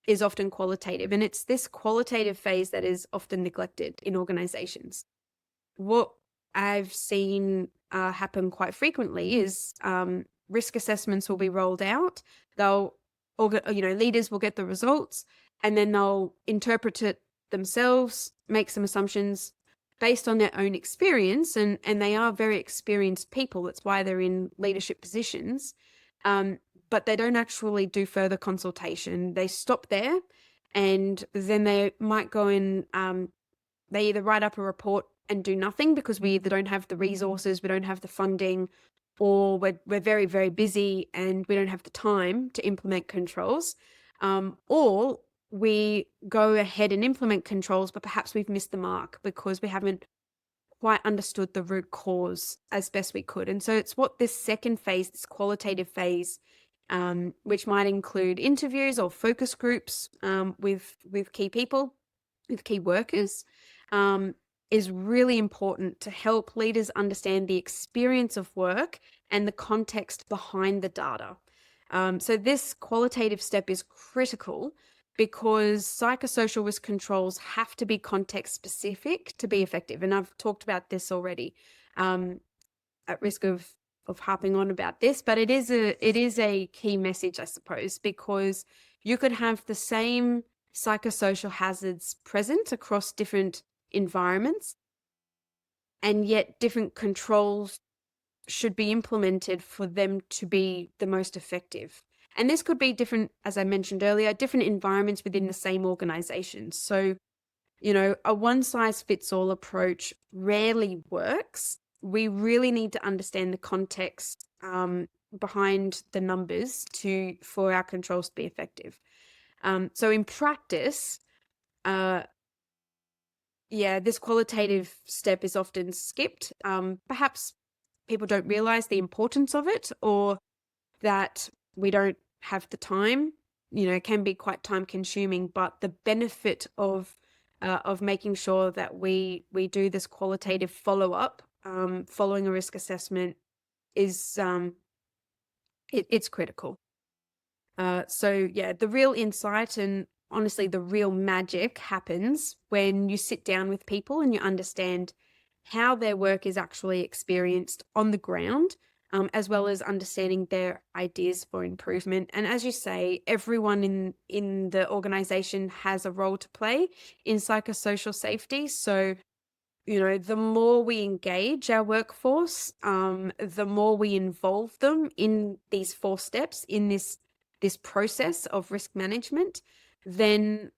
is often qualitative. And it's this qualitative phase that is often neglected in organizations. What I've seen happen quite frequently is risk assessments will be rolled out. Leaders will get the results and then they'll interpret it themselves, make some assumptions based on their own experience. And they are very experienced people. That's why they're in leadership positions. But they don't actually do further consultation. They stop there and then they might go in, they either write up a report and do nothing because we either don't have the resources, we don't have the funding, or we're very, very busy and we don't have the time to implement controls. Or we go ahead and implement controls, but perhaps we've missed the mark because we haven't quite understood the root cause as best we could. And so it's what this second phase, this qualitative phase, which might include interviews or focus groups with key people, with key workers, is really important to help leaders understand the experience of work and the context behind the data. So this qualitative step is critical because psychosocial risk controls have to be context specific to be effective. And I've talked about this already, at risk of harping on about this, but it is a key message, I suppose, because you could have the same psychosocial hazards present across different environments, and yet different controls should be implemented for them to be the most effective. And this could be different, as I mentioned earlier, different environments within the same organization. So, a one-size-fits-all approach rarely works. We really need to understand the context behind the numbers for our controls to be effective. So in practice, this qualitative step is often skipped. Perhaps people don't realize the importance of it, or that we don't have the time. It can be quite time consuming, but the benefit of making sure that we do this qualitative follow-up following a risk assessment is it's critical. The real insight and honestly the real magic happens when you sit down with people and you understand how their work is actually experienced on the ground, as well as understanding their ideas for improvement. And as you say, everyone in the organization has a role to play in psychosocial safety. So, the more we engage our workforce, the more we involve them in these 4 steps in this process of risk management, then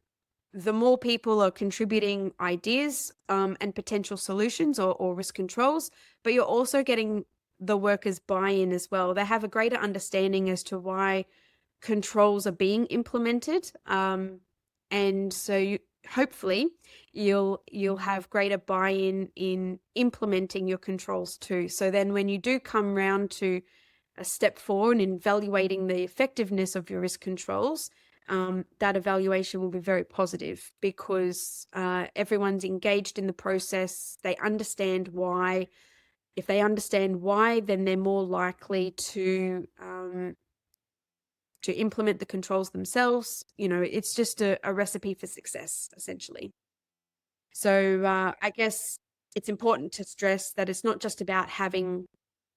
the more people are contributing ideas and potential solutions or risk controls, but you're also getting the workers' buy-in as well. They have a greater understanding as to why controls are being implemented, and so hopefully you'll have greater buy-in in implementing your controls too. So then when you do come round to a step forward in evaluating the effectiveness of your risk controls, that evaluation will be very positive because everyone's engaged in the process. They understand why. If they understand why, then they're more likely to implement the controls themselves. It's just a recipe for success, essentially. So I guess it's important to stress that it's not just about having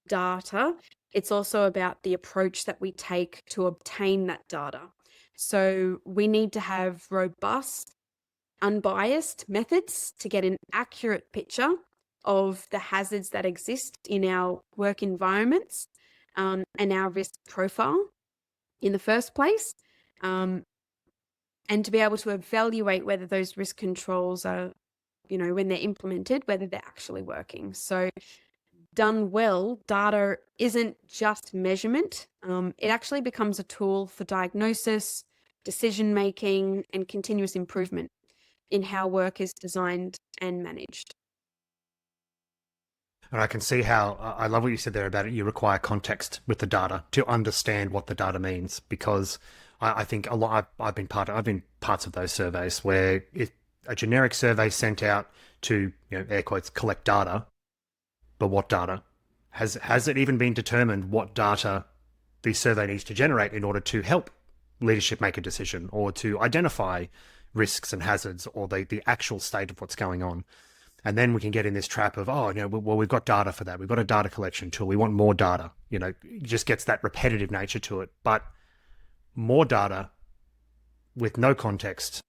data, it's also about the approach that we take to obtain that data. So we need to have robust, unbiased methods to get an accurate picture of the hazards that exist in our work environments and our risk profile in the first place, and to be able to evaluate whether those risk controls are, when they're implemented, whether they're actually working. So done well, data isn't just measurement. It actually becomes a tool for diagnosis, decision making, and continuous improvement in how work is designed and managed. And I can see how I love what you said there about it. You require context with the data to understand what the data means, because I think a lot. I've been parts of those surveys where a generic survey sent out to, air quotes, collect data, but what data? Has it even been determined what data the survey needs to generate in order to help leadership make a decision or to identify risks and hazards or the actual state of what's going on? And then we can get in this trap of, well, we've got data for that. We've got a data collection tool. We want more data. It just gets that repetitive nature to it. But more data with no context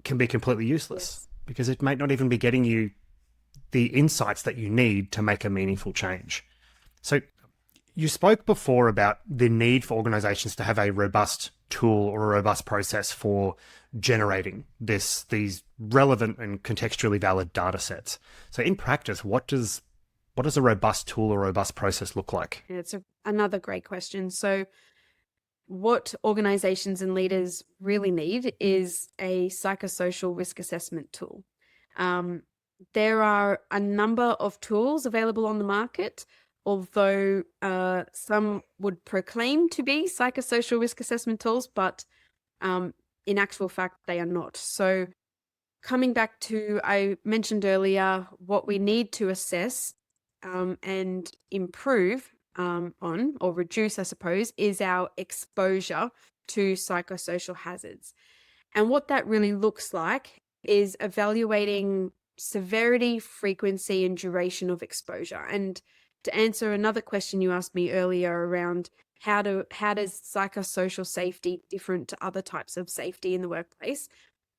can be completely useless because it might not even be getting you the insights that you need to make a meaningful change. So you spoke before about the need for organizations to have a robust tool or a robust process for generating these relevant and contextually valid data sets. So in practice, what does a robust tool or robust process look like? Yeah, it's another great question. So what organizations and leaders really need is a psychosocial risk assessment tool. There are a number of tools available on the market, although some would proclaim to be psychosocial risk assessment tools, but in actual fact, they are not. So coming back to, I mentioned earlier, what we need to assess and improve on, or reduce, I suppose, is our exposure to psychosocial hazards. And what that really looks like is evaluating severity, frequency, and duration of exposure. And to answer another question you asked me earlier around how does psychosocial safety different to other types of safety in the workplace,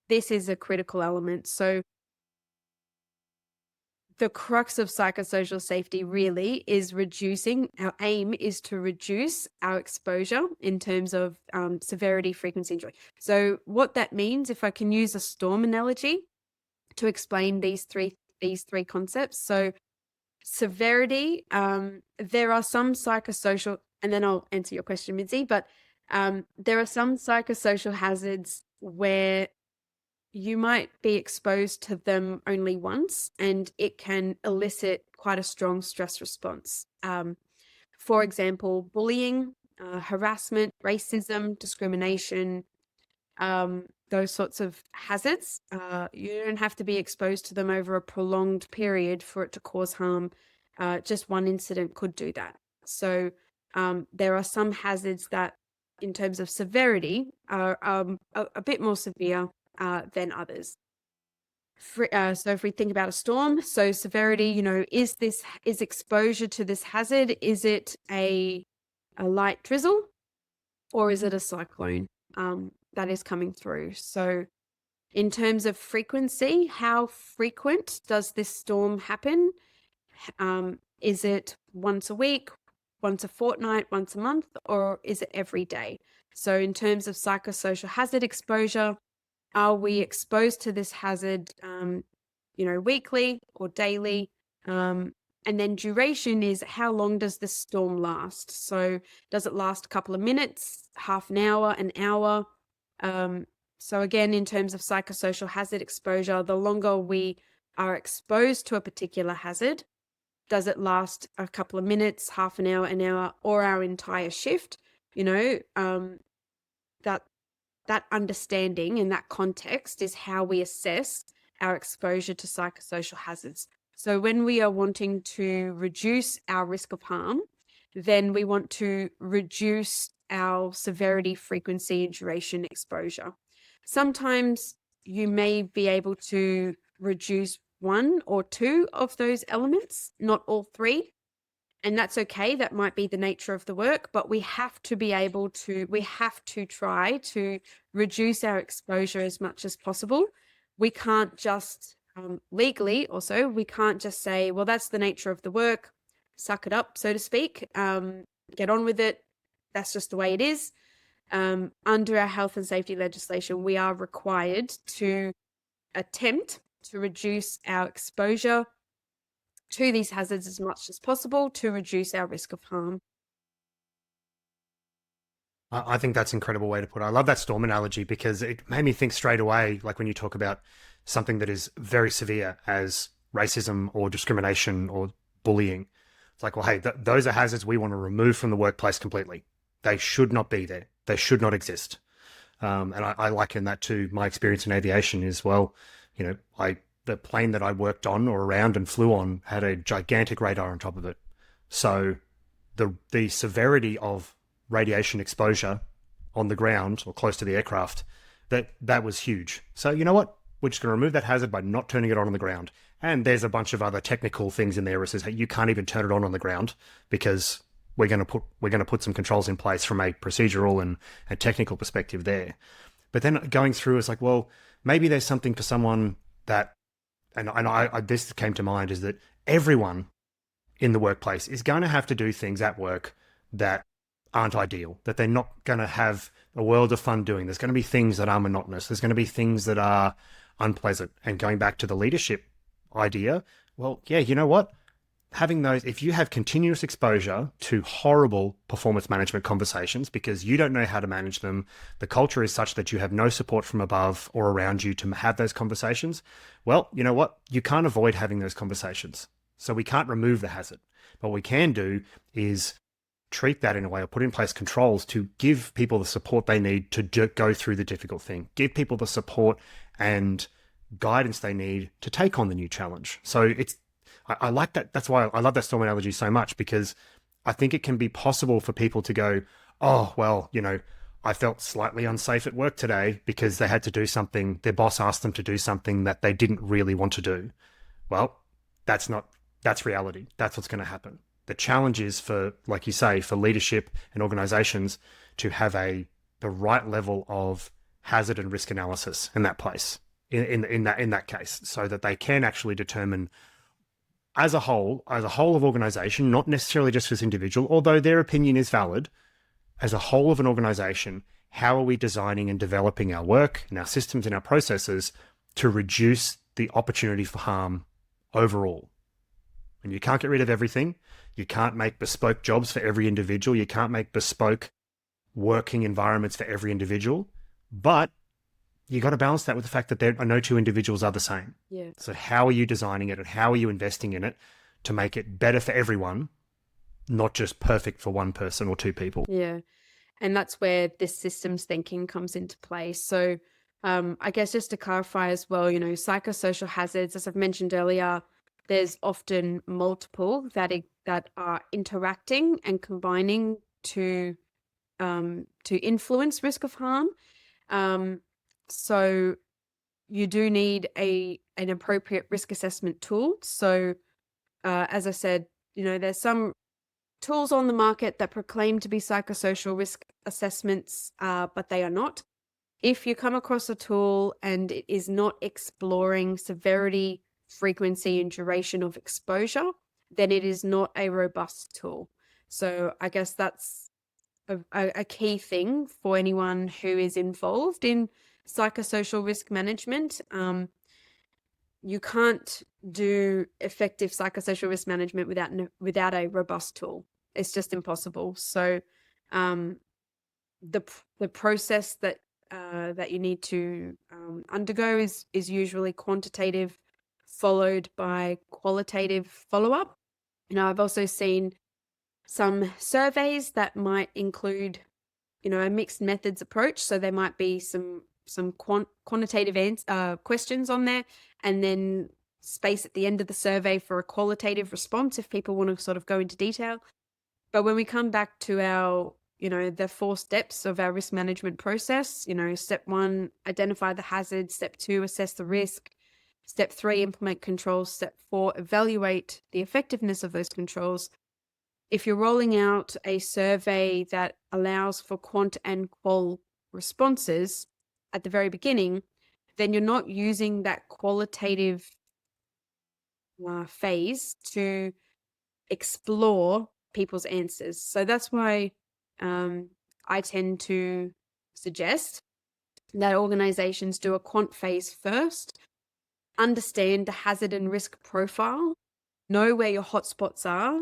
this is a critical element. So the crux of psychosocial safety really is our aim is to reduce our exposure in terms of severity, frequency, and joy. So what that means, if I can use a storm analogy to explain these three concepts. So severity, there are some psychosocial, and then I'll answer your question, Mitzi, but there are some psychosocial hazards where you might be exposed to them only once and it can elicit quite a strong stress response. For example, bullying, harassment, racism, discrimination, those sorts of hazards. You don't have to be exposed to them over a prolonged period for it to cause harm. Just one incident could do that. So there are some hazards that, in terms of severity, are a bit more severe than others. So if we think about a storm, so severity, is exposure to this hazard, is it a light drizzle or is it a cyclone that is coming through? So in terms of frequency, how frequent does this storm happen? Is it once a week, once a fortnight, once a month, or is it every day? So in terms of psychosocial hazard exposure, Are we exposed to this hazard, weekly or daily? And then duration is how long does the storm last? So does it last a couple of minutes, half an hour, an hour? So again, in terms of psychosocial hazard exposure, the longer we are exposed to a particular hazard, does it last a couple of minutes, half an hour, or our entire shift? That that understanding and that context is how we assess our exposure to psychosocial hazards. So when we are wanting to reduce our risk of harm, then we want to reduce our severity, frequency, and duration exposure. Sometimes you may be able to reduce one or two of those elements, not all three. And that's okay. That might be the nature of the work, but we have to try to reduce our exposure as much as possible. We can't just, legally also, we can't just say, well, that's the nature of the work, suck it up, so to speak, get on with it. That's just the way it is. Under our health and safety legislation, we are required to attempt to reduce our exposure to these hazards as much as possible to reduce our risk of harm. I think that's an incredible way to put it. I love that storm analogy because it made me think straight away, like when you talk about something that is very severe as racism or discrimination or bullying. It's like, well, hey, those are hazards we want to remove from the workplace completely. They should not be there. They should not exist. And I liken that to my experience in aviation as well. The plane that I worked on or around and flew on had a gigantic radar on top of it. So the severity of radiation exposure on the ground or close to the aircraft, that was huge. So you know what? We're just going to remove that hazard by not turning it on the ground. And there's a bunch of other technical things in there that says, hey, you can't even turn it on the ground because we're going to put some controls in place from a procedural and a technical perspective there. But then going through, it's like, well, maybe there's something for someone that, and I this came to mind, is that everyone in the workplace is going to have to do things at work that aren't ideal, that they're not going to have a world of fun doing. There's going to be things that are monotonous. There's going to be things that are unpleasant. And going back to the leadership idea, well, yeah, you know what? Having those, if you have continuous exposure to horrible performance management conversations because you don't know how to manage them, the culture is such that you have no support from above or around you to have those conversations, well, you know what? You can't avoid having those conversations. So we can't remove the hazard. But what we can do is treat that in a way or put in place controls to give people the support they need to go through the difficult thing, give people the support and guidance they need to take on the new challenge. So I like that. That's why I love that storm analogy so much, because I think it can be possible for people to go, oh, well, I felt slightly unsafe at work today because they had to do something. Their boss asked them to do something that they didn't really want to do. Well, that's reality. That's what's going to happen. The challenge is for, like you say, for leadership and organizations to have the right level of hazard and risk analysis in that place, in that case, so that they can actually determine as a whole of organization, not necessarily just for this individual, although their opinion is valid, as a whole of an organization, how are we designing and developing our work and our systems and our processes to reduce the opportunity for harm overall? And you can't get rid of everything. You can't make bespoke jobs for every individual. You can't make bespoke working environments for every individual, but you got to balance that with the fact that there are no two individuals are the same. Yeah. So how are you designing it and how are you investing in it to make it better for everyone, not just perfect for one person or two people? Yeah. And that's where this systems thinking comes into play. So I guess just to clarify as well, psychosocial hazards, as I've mentioned earlier, there's often multiple that are interacting and combining to influence risk of harm. So you do need an appropriate risk assessment tool. So as I said, there's some tools on the market that proclaim to be psychosocial risk assessments, but they are not. If you come across a tool and it is not exploring severity, frequency, and duration of exposure, then it is not a robust tool. So I guess that's a key thing for anyone who is involved in psychosocial risk management. You can't do effective psychosocial risk management without a robust tool. It's just impossible. So, um, the process that you need to undergo is usually quantitative, followed by qualitative follow up. I've also seen some surveys that might include, a mixed methods approach. So there might be some quantitative questions on there, and then space at the end of the survey for a qualitative response if people want to sort of go into detail. But when we come back to our, the 4 steps of our risk management process, step 1, identify the hazard. Step 2, assess the risk. Step 3, implement controls. Step 4, evaluate the effectiveness of those controls. If you're rolling out a survey that allows for quant and qual responses at the very beginning, then you're not using that qualitative phase to explore people's answers. So that's why I tend to suggest that organizations do a quant phase first, understand the hazard and risk profile, know where your hotspots are,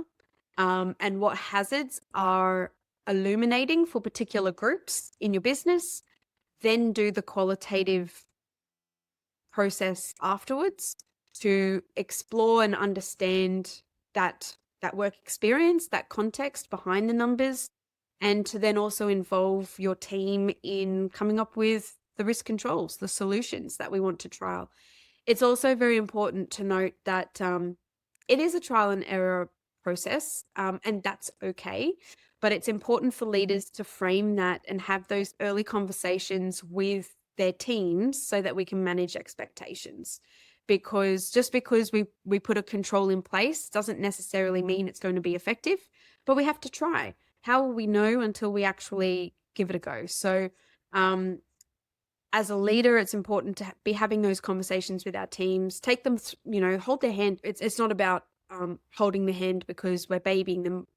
and what hazards are illuminating for particular groups in your business, then do the qualitative process afterwards to explore and understand that work experience, that context behind the numbers, and to then also involve your team in coming up with the risk controls, the solutions that we want to trial. It's also very important to note that it is a trial and error process, and that's okay. But it's important for leaders to frame that and have those early conversations with their teams so that we can manage expectations. Because just because we put a control in place doesn't necessarily mean it's going to be effective, but we have to try. How will we know until we actually give it a go? So, as a leader, it's important to be having those conversations with our teams. Take them, hold their hand. It's not about holding the hand because we're babying them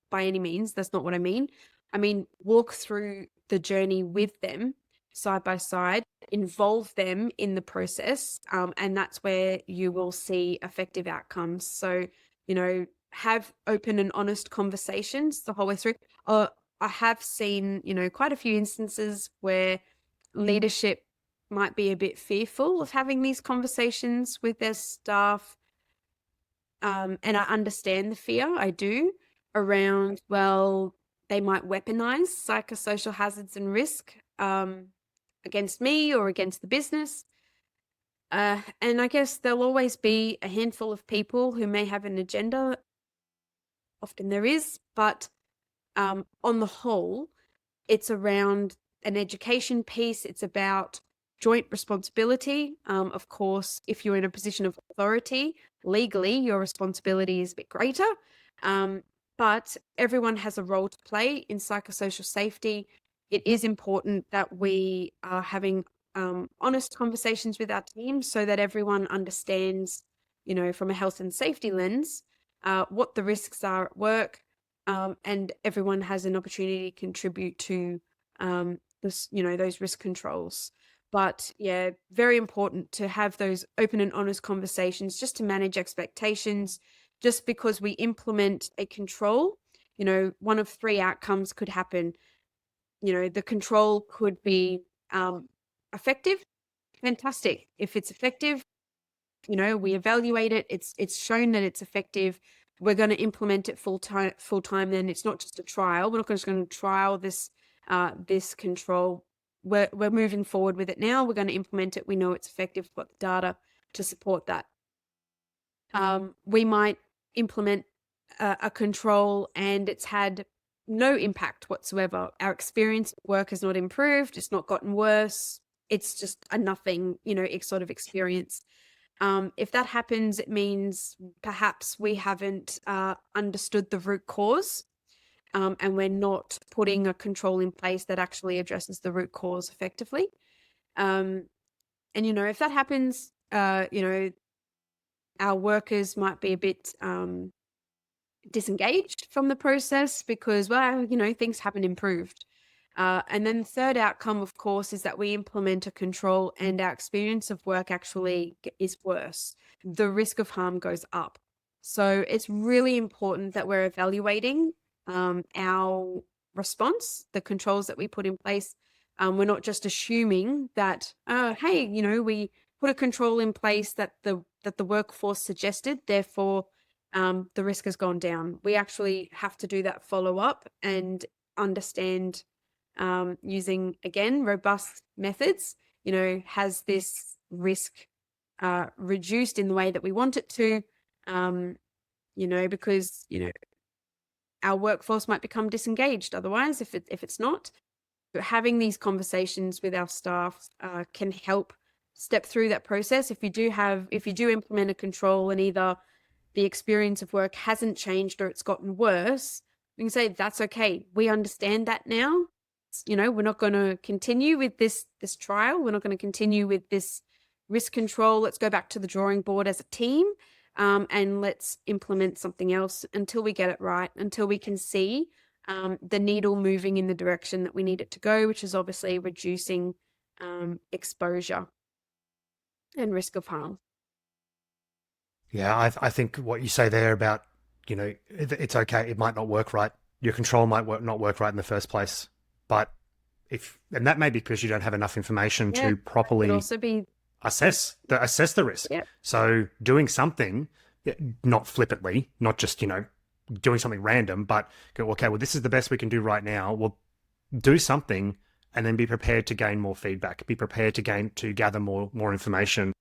by any means. That's not what I mean. I mean, walk through the journey with them side by side, involve them in the process, and that's where you will see effective outcomes. So, have open and honest conversations the whole way through. I have seen, quite a few instances where leadership might be a bit fearful of having these conversations with their staff. And I understand the fear, I do, around, well, they might weaponize psychosocial hazards and risk against me or against the business. And I guess there'll always be a handful of people who may have an agenda. Often there is, but on the whole, it's around an education piece. It's about joint responsibility. Of course, if you're in a position of authority, legally, your responsibility is a bit greater. But everyone has a role to play in psychosocial safety. It is important that we are having honest conversations with our team so that everyone understands, from a health and safety lens, what the risks are at work, and everyone has an opportunity to contribute to those risk controls. But yeah, very important to have those open and honest conversations just to manage expectations. Just because we implement a control, one of 3 outcomes could happen. The control could be effective. Fantastic. If it's effective, we evaluate it. It's shown that it's effective. We're going to implement it full time. Then it's not just a trial. We're not just going to trial this control. We're moving forward with it now. We're going to implement it. We know it's effective. We've got the data to support that. We might implement a control and it's had no impact whatsoever. Our experience at work has not improved. It's not gotten worse. It's just a nothing, sort of experience. If that happens, it means perhaps we haven't understood the root cause, and we're not putting a control in place that actually addresses the root cause effectively. And, if that happens, our workers might be a bit disengaged from the process because, well, things haven't improved. And then the third outcome, of course, is that we implement a control and our experience of work actually is worse. The risk of harm goes up. So it's really important that we're evaluating our response, the controls that we put in place. We're not just assuming that, hey, we put a control in place that the workforce suggested, therefore the risk has gone down. We actually have to do that follow up and understand, using, again, robust methods, has this risk reduced in the way that we want it to, because, our workforce might become disengaged otherwise if it's not. But having these conversations with our staff can help step through that process. If you do implement a control and either the experience of work hasn't changed or it's gotten worse, we can say, that's okay. We understand that now. We're not going to continue with this trial. We're not going to continue with this risk control. Let's go back to the drawing board as a team, and let's implement something else until we get it right, until we can see the needle moving in the direction that we need it to go, which is obviously reducing exposure and risk of harm. Yeah, I think what you say there about, it's okay, it might not work right. Your control might not work right in the first place. But and that may be because you don't have enough information to properly also be assess the risk. Yeah. So doing something, not flippantly, not just, doing something random, but go, okay, well, this is the best we can do right now. Well, do something and then be prepared to gain more feedback, be prepared to gather more information,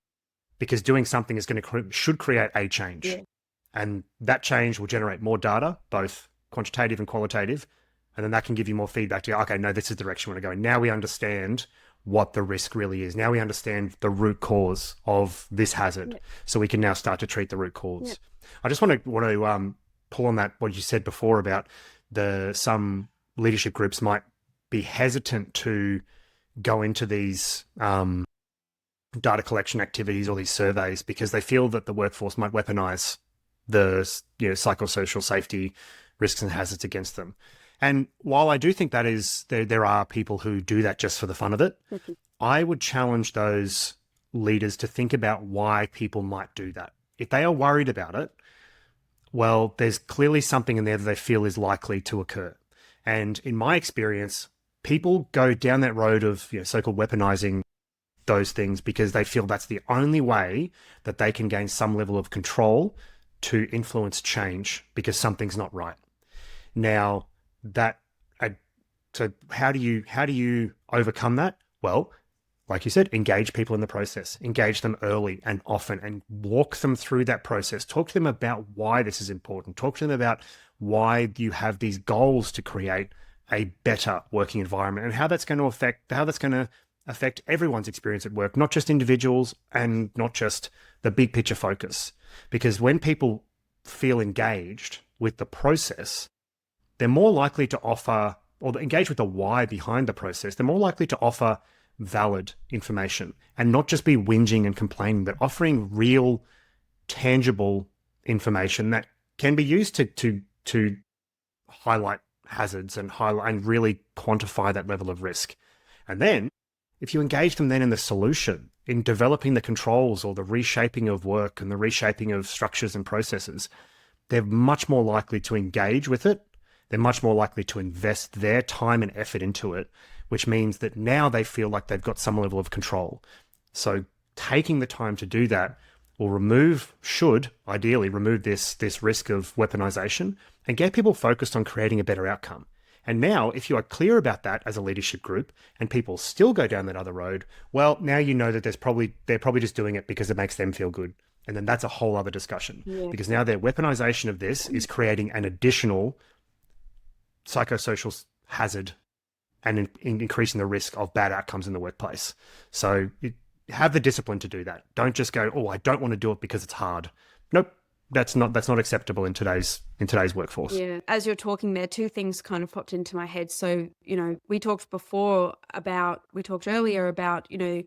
because doing something is should create a change. Yeah. And that change will generate more data, both quantitative and qualitative. And then that can give you more feedback to go, okay, no, this is the direction we want to go. Now we understand what the risk really is. Now we understand the root cause of this hazard. Yeah. So we can now start to treat the root cause. Yeah. I just want to pull on that, what you said before about some leadership groups might be hesitant to go into these data collection activities or these surveys because they feel that the workforce might weaponize the psychosocial safety risks and hazards against them. And while I do think that there are people who do that just for the fun of it, mm-hmm. I would challenge those leaders to think about why people might do that. If they are worried about it, well, there's clearly something in there that they feel is likely to occur. And in my experience, people go down that road of so-called weaponizing those things because they feel that's the only way that they can gain some level of control to influence change because something's not right. Now, so how do you overcome that? Well, like you said, engage people in the process, engage them early and often, and walk them through that process. Talk to them about why this is important. Talk to them about why you have these goals to create a better working environment and how that's going to affect everyone's experience at work, not just individuals and not just the big picture focus. Because when people feel engaged with the process, they're more likely to offer, or engage with the why behind the process. They're more likely to offer valid information and not just be whinging and complaining, but offering real, tangible information that can be used to highlight hazards and really quantify that level of risk. And then if you engage them then in the solution, in developing the controls or the reshaping of work and the reshaping of structures and processes, they're much more likely to engage with it. They're much more likely to invest their time and effort into it, which means that now they feel like they've got some level of control. So taking the time to do that will should ideally remove this risk of weaponization and get people focused on creating a better outcome. And now, if you are clear about that as a leadership group and people still go down that other road, well, now you know that they're probably just doing it because it makes them feel good. And then that's a whole other discussion. Yeah. Because now their weaponization of this is creating an additional psychosocial hazard and increasing the risk of bad outcomes in the workplace. So have the discipline to do that. Don't just go, oh, I don't want to do it because it's hard. Nope. That's not acceptable in today's workforce. Yeah. As you're talking there, two things kind of popped into my head. So, we talked earlier about, the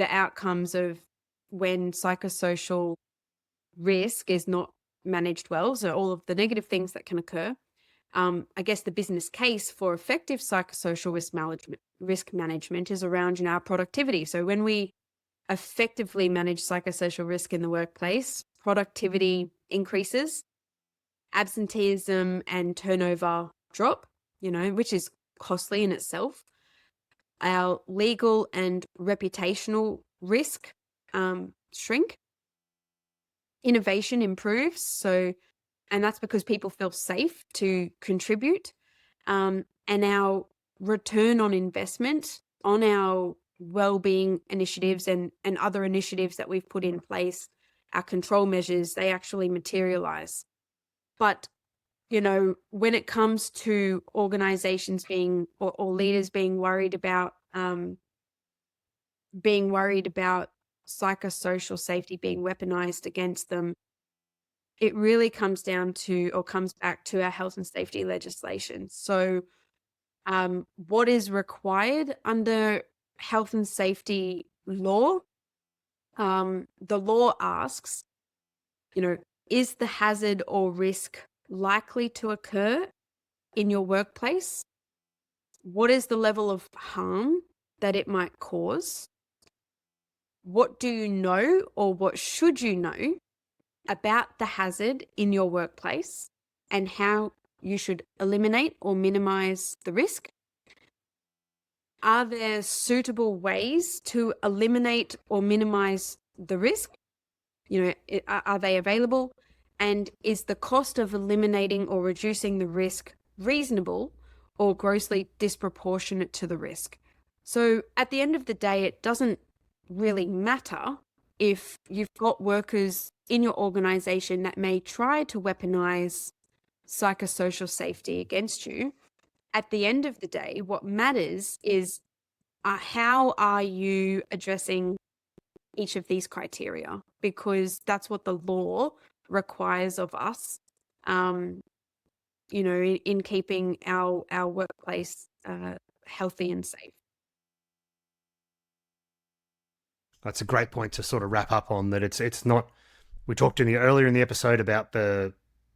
outcomes of when psychosocial risk is not managed well. So all of the negative things that can occur. I guess the business case for effective psychosocial risk management is around, our productivity. So when we effectively manage psychosocial risk in the workplace, productivity increases, absenteeism and turnover drop, which is costly in itself. Our legal and reputational risk shrink. Innovation improves. And that's because people feel safe to contribute. And our return on investment on our wellbeing initiatives and other initiatives that we've put in place, our control measures, they actually materialize. But, when it comes to organizations being or leaders being worried about psychosocial safety being weaponized against them, it really comes back to our health and safety legislation. So what is required under health and safety law? The law asks, is the hazard or risk likely to occur in your workplace? What is the level of harm that it might cause? What do you know, or what should you know about the hazard in your workplace and how you should eliminate or minimize the risk? Are there suitable ways to eliminate or minimize the risk? Are they available? And is the cost of eliminating or reducing the risk reasonable or grossly disproportionate to the risk? So at the end of the day, it doesn't really matter if you've got workers in your organization that may try to weaponize psychosocial safety against you. At the end of the day, what matters is how are you addressing each of these criteria, because that's what the law requires of us, in keeping our workplace healthy and safe. That's a great point to sort of wrap up on, that it's not, we talked earlier in the episode about the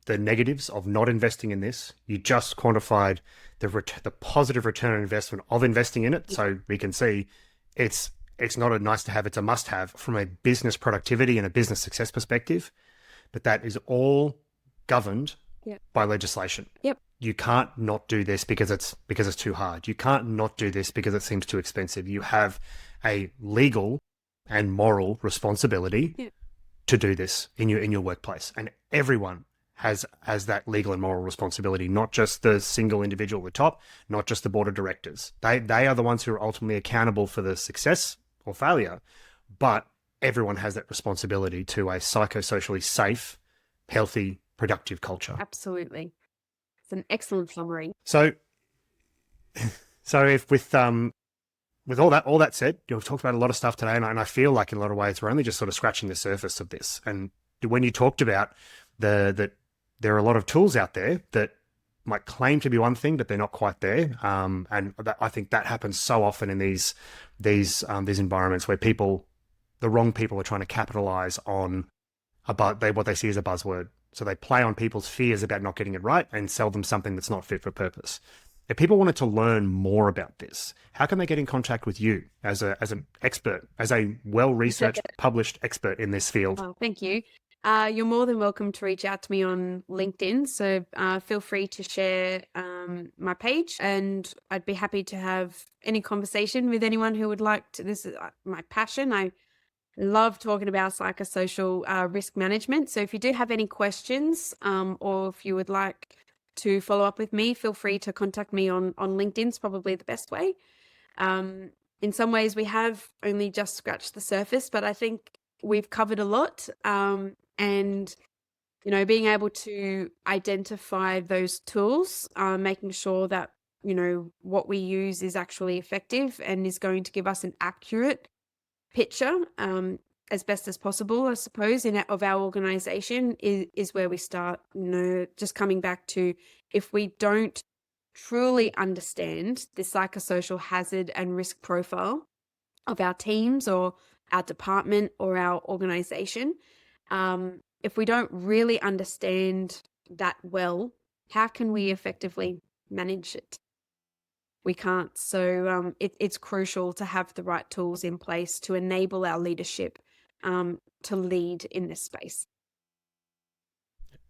negatives of not investing in this. You just quantified the positive return on investment of investing in it. So we can see it's not a nice to have, it's a must have from a business productivity and a business success perspective. But that is all governed by legislation. Yep. You can't not do this because it's too hard. You can't not do this because it seems too expensive. You have a legal and moral responsibility to do this in your workplace, and everyone has that legal and moral responsibility, not just the single individual at the top, not just the board of directors. They are the ones who are ultimately accountable for the success or failure, but everyone has that responsibility to a psychosocially safe, healthy, productive culture. Absolutely. It's an excellent summary. So if with all that said, we've talked about a lot of stuff today, and I feel like in a lot of ways we're only just sort of scratching the surface of this. And when you talked about that there are a lot of tools out there that might claim to be one thing, but they're not quite there. And I think that happens so often in these environments where the wrong people are trying to capitalize on what they see as a buzzword. So they play on people's fears about not getting it right and sell them something that's not fit for purpose. If people wanted to learn more about this, how can they get in contact with you as an expert, as a well-researched, published expert in this field? Oh, thank you. You're more than welcome to reach out to me on LinkedIn. So feel free to share my page, and I'd be happy to have any conversation with anyone who would like to. This is my passion. I love talking about psychosocial risk management. So if you do have any questions, or if you would like to follow up with me, feel free to contact me on LinkedIn. It's probably the best way. In some ways, we have only just scratched the surface, but I think we've covered a lot. And, being able to identify those tools, making sure that, what we use is actually effective and is going to give us an accurate picture, as best as possible, I suppose, of our organization is where we start. Just coming back to, if we don't truly understand the psychosocial hazard and risk profile of our teams or our department or our organization, if we don't really understand that well, how can we effectively manage it? We can't. So it's crucial to have the right tools in place to enable our leadership to lead in this space.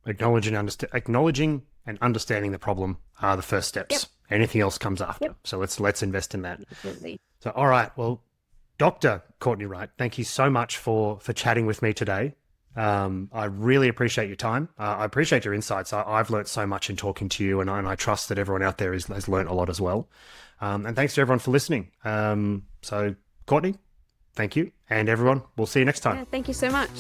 Acknowledging and understanding the problem are the first steps. Yep. Anything else comes after. Yep. So let's invest in that. Absolutely. So, all right. Well, Dr. Courtney Wright, thank you so much for chatting with me today. I really appreciate your time. I appreciate your insights. I've learned so much in talking to you, and I trust that everyone out there has learned a lot as well. And thanks to everyone for listening. So, Courtney, thank you. And everyone, we'll see you next time. Yeah, thank you so much.